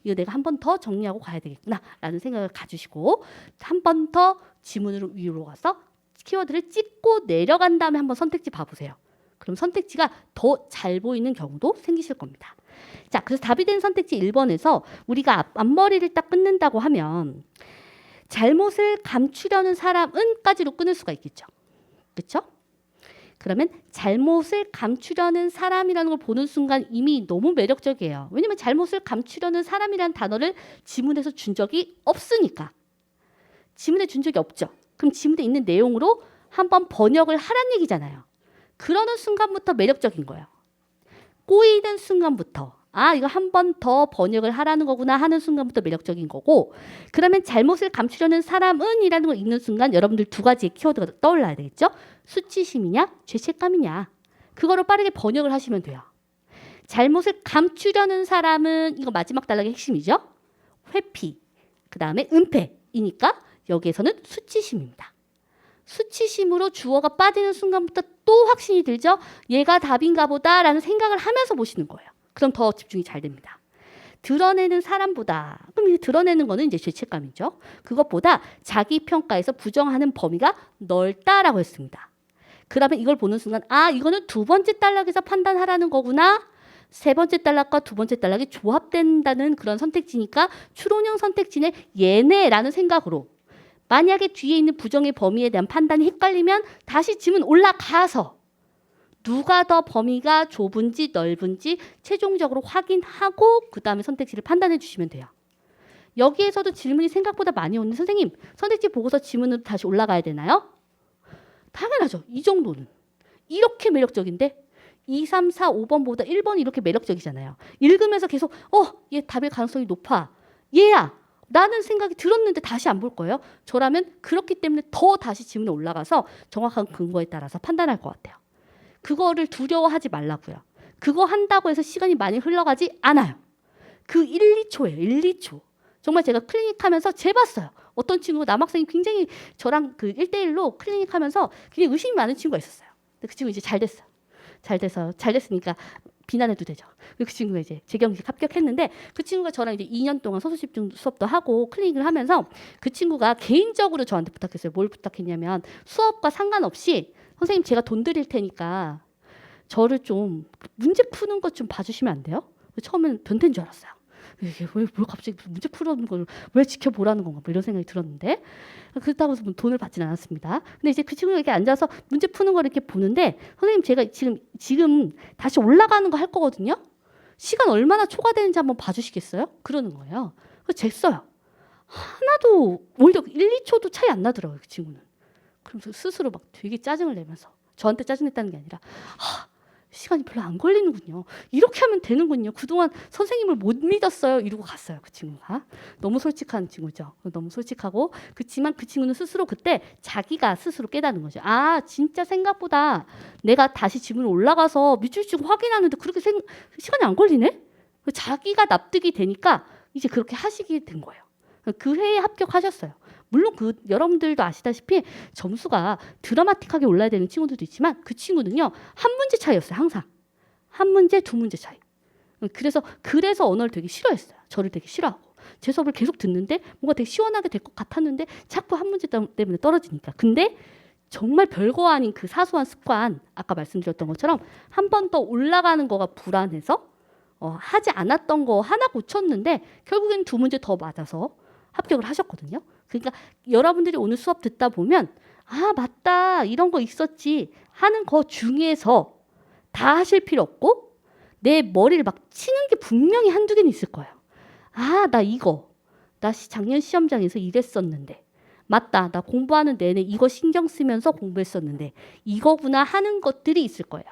이거 내가 한 번 더 정리하고 가야 되겠구나 라는 생각을 가지시고 한 번 더 지문으로 위로 가서 키워드를 찝고 내려간 다음에 한번 선택지 봐보세요. 그럼 선택지가 더 잘 보이는 경우도 생기실 겁니다. 자, 그래서 답이 된 선택지 1번에서 우리가 앞머리를 딱 끊는다고 하면 잘못을 감추려는 사람은까지로 끊을 수가 있겠죠. 그렇죠? 그러면 잘못을 감추려는 사람이라는 걸 보는 순간 이미 너무 매력적이에요. 왜냐면 잘못을 감추려는 사람이라는 단어를 지문에서 준 적이 없으니까. 지문에 준 적이 없죠. 그럼 지문에 있는 내용으로 한번 번역을 하란 얘기잖아요. 그러는 순간부터 매력적인 거예요. 꼬이는 순간부터 이거 한 번 더 번역을 하라는 거구나 하는 순간부터 매력적인 거고 그러면 잘못을 감추려는 사람은 이라는 걸 읽는 순간 여러분들 두 가지의 키워드가 떠올라야 되겠죠. 수치심이냐 죄책감이냐 그거를 빠르게 번역을 하시면 돼요. 잘못을 감추려는 사람은 이거 마지막 단락의 핵심이죠. 회피 그 다음에 은폐이니까 여기에서는 수치심입니다. 수치심으로 주어가 빠지는 순간부터 또 확신이 들죠. 얘가 답인가 보다라는 생각을 하면서 보시는 거예요. 그럼 더 집중이 잘 됩니다. 드러내는 사람보다 그럼 이제 드러내는 거는 이제 죄책감이죠. 그것보다 자기 평가에서 부정하는 범위가 넓다라고 했습니다. 그러면 이걸 보는 순간 이거는 두 번째 단락에서 판단하라는 거구나. 세 번째 단락과 두 번째 단락이 조합된다는 그런 선택지니까 추론형 선택지네 얘네라는 생각으로 만약에 뒤에 있는 부정의 범위에 대한 판단이 헷갈리면 다시 지문 올라가서 누가 더 범위가 좁은지 넓은지 최종적으로 확인하고 그 다음에 선택지를 판단해 주시면 돼요. 여기에서도 질문이 생각보다 많이 오는데 선생님 선택지 보고서 지문으로 다시 올라가야 되나요? 당연하죠. 이 정도는. 이렇게 매력적인데 2, 3, 4, 5번보다 1번이 이렇게 매력적이잖아요. 읽으면서 계속 얘 답일 가능성이 높아. 얘야. 라는 생각이 들었는데 다시 안 볼 거예요. 저라면 그렇기 때문에 더 다시 지문에 올라가서 정확한 근거에 따라서 판단할 것 같아요. 그거를 두려워하지 말라고요. 그거 한다고 해서 시간이 많이 흘러가지 않아요. 그 1, 2초예요. 1, 2초. 정말 제가 클리닉 하면서 재봤어요. 어떤 친구가 남학생이 굉장히 저랑 그 1대1로 클리닉 하면서 굉장히 의심이 많은 친구가 있었어요. 근데 그 친구 이제 잘 됐어요. 잘 됐으니까 비난해도 되죠. 그 친구가 이제 재경식 합격했는데 그 친구가 저랑 이제 2년 동안 소수 집중 수업도 하고 클리닉을 하면서 그 친구가 개인적으로 저한테 부탁했어요. 뭘 부탁했냐면 수업과 상관없이 선생님 제가 돈 드릴 테니까 저를 좀 문제 푸는 것 좀 봐주시면 안 돼요? 처음에는 변태인 줄 알았어요. 이게 뭘 갑자기 문제 풀어는 걸 왜 지켜보라는 건가 뭐 이런 생각이 들었는데 그렇다고 해서 돈을 받지는 않았습니다. 근데 이제 그 친구가 이렇게 앉아서 문제 푸는 걸 이렇게 보는데 선생님 제가 지금 다시 올라가는 거 할 거거든요. 시간 얼마나 초과되는지 한번 봐주시겠어요? 그러는 거예요. 그래서 쟀어요. 하나도 오히려 1, 2초도 차이 안 나더라고요. 그 친구는. 그러면서 스스로 막 되게 짜증을 내면서 저한테 짜증냈다는 게 아니라 시간이 별로 안 걸리는군요. 이렇게 하면 되는군요. 그동안 선생님을 못 믿었어요. 이러고 갔어요. 그 친구가. 너무 솔직한 친구죠. 너무 솔직하고 그렇지만 그 친구는 스스로 그때 자기가 스스로 깨닫는 거죠. 진짜 생각보다 내가 다시 지문에 올라가서 밑줄 치고 확인하는데 그렇게 시간이 안 걸리네? 자기가 납득이 되니까 이제 그렇게 하시게 된 거예요. 그 회에 합격하셨어요. 물론 여러분들도 아시다시피 점수가 드라마틱하게 올라야 되는 친구들도 있지만 그 친구는요. 한 문제 차이였어요. 항상. 한 문제, 두 문제 차이. 그래서 언어를 되게 싫어했어요. 저를 되게 싫어하고. 제 수업을 계속 듣는데 뭔가 되게 시원하게 될 것 같았는데 자꾸 한 문제 때문에 떨어지니까. 근데 정말 별거 아닌 그 사소한 습관, 아까 말씀드렸던 것처럼 한 번 더 올라가는 거가 불안해서 하지 않았던 거 하나 고쳤는데 결국엔 두 문제 더 맞아서 합격을 하셨거든요. 그러니까 여러분들이 오늘 수업 듣다 보면 맞다 이런 거 있었지 하는 거 중에서 다 하실 필요 없고 내 머리를 막 치는 게 분명히 한두 개는 있을 거예요. 나 작년 시험장에서 이랬었는데 맞다 나 공부하는 내내 이거 신경 쓰면서 공부했었는데 이거구나 하는 것들이 있을 거예요.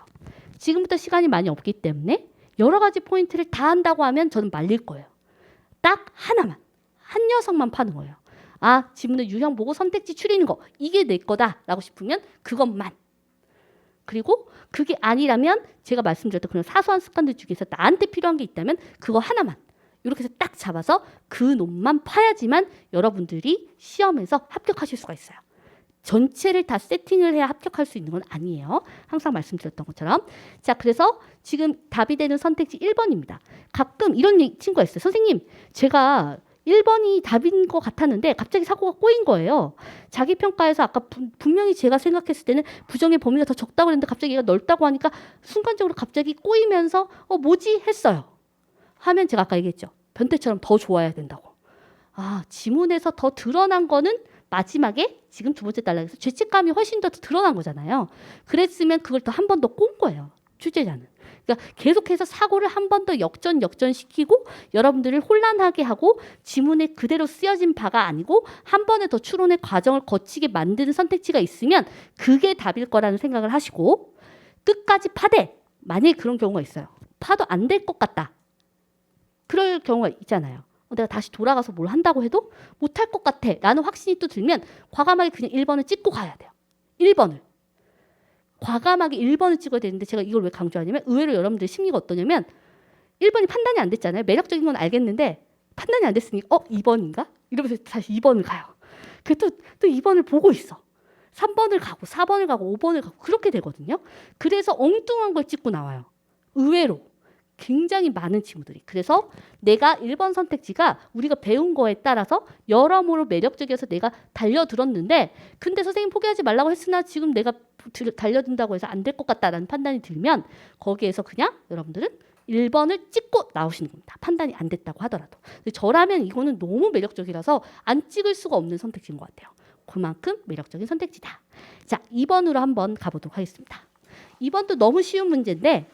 지금부터 시간이 많이 없기 때문에 여러 가지 포인트를 다 한다고 하면 저는 말릴 거예요. 딱 하나만 한 녀석만 파는 거예요. 지문의 유형 보고 선택지 추리는 거 이게 내 거다라고 싶으면 그것만. 그리고 그게 아니라면 제가 말씀드렸던 그런 사소한 습관들 중에서 나한테 필요한 게 있다면 그거 하나만. 이렇게 해서 딱 잡아서 그 놈만 파야지만 여러분들이 시험에서 합격하실 수가 있어요. 전체를 다 세팅을 해야 합격할 수 있는 건 아니에요. 항상 말씀드렸던 것처럼. 자, 그래서 지금 답이 되는 선택지 1번입니다. 가끔 이런 친구가 있어요. 선생님, 제가 1번이 답인 것 같았는데 갑자기 사고가 꼬인 거예요. 자기 평가에서 아까 분명히 제가 생각했을 때는 부정의 범위가 더 적다고 그랬는데 갑자기 얘가 넓다고 하니까 순간적으로 갑자기 꼬이면서 뭐지 했어요. 하면 제가 아까 얘기했죠. 변태처럼 더 좋아야 된다고. 지문에서 더 드러난 거는 마지막에 지금 두 번째 단락에서 죄책감이 훨씬 더 드러난 거잖아요. 그랬으면 그걸 더 한 번 더 꼰 거예요. 취재자는. 그러니까 계속해서 사고를 한 번 더 역전시키고 여러분들을 혼란하게 하고 지문에 그대로 쓰여진 바가 아니고 한 번에 더 추론의 과정을 거치게 만드는 선택지가 있으면 그게 답일 거라는 생각을 하시고 끝까지 파되 만약에 그런 경우가 있어요. 파도 안 될 것 같다. 그럴 경우가 있잖아요. 내가 다시 돌아가서 뭘 한다고 해도 못할 것 같아 라는 확신이 또 들면 과감하게 그냥 1번을 찍고 가야 돼요. 1번을. 과감하게 1번을 찍어야 되는데 제가 이걸 왜 강조하냐면 의외로 여러분들의 심리가 어떠냐면 1번이 판단이 안 됐잖아요. 매력적인 건 알겠는데 판단이 안 됐으니 2번인가? 이러면서 다시 2번을 가요. 그래서 또 2번을 보고 있어. 3번을 가고 4번을 가고 5번을 가고 그렇게 되거든요. 그래서 엉뚱한 걸 찍고 나와요. 의외로. 굉장히 많은 친구들이. 그래서 내가 1번 선택지가 우리가 배운 거에 따라서 여러모로 매력적이어서 내가 달려들었는데 근데 선생님 포기하지 말라고 했으나 지금 내가 달려든다고 해서 안 될 것 같다라는 판단이 들면 거기에서 그냥 여러분들은 1번을 찍고 나오시는 겁니다. 판단이 안 됐다고 하더라도. 근데 저라면 이거는 너무 매력적이라서 안 찍을 수가 없는 선택지인 것 같아요. 그만큼 매력적인 선택지다. 자, 2번으로 한번 가보도록 하겠습니다. 2번도 너무 쉬운 문제인데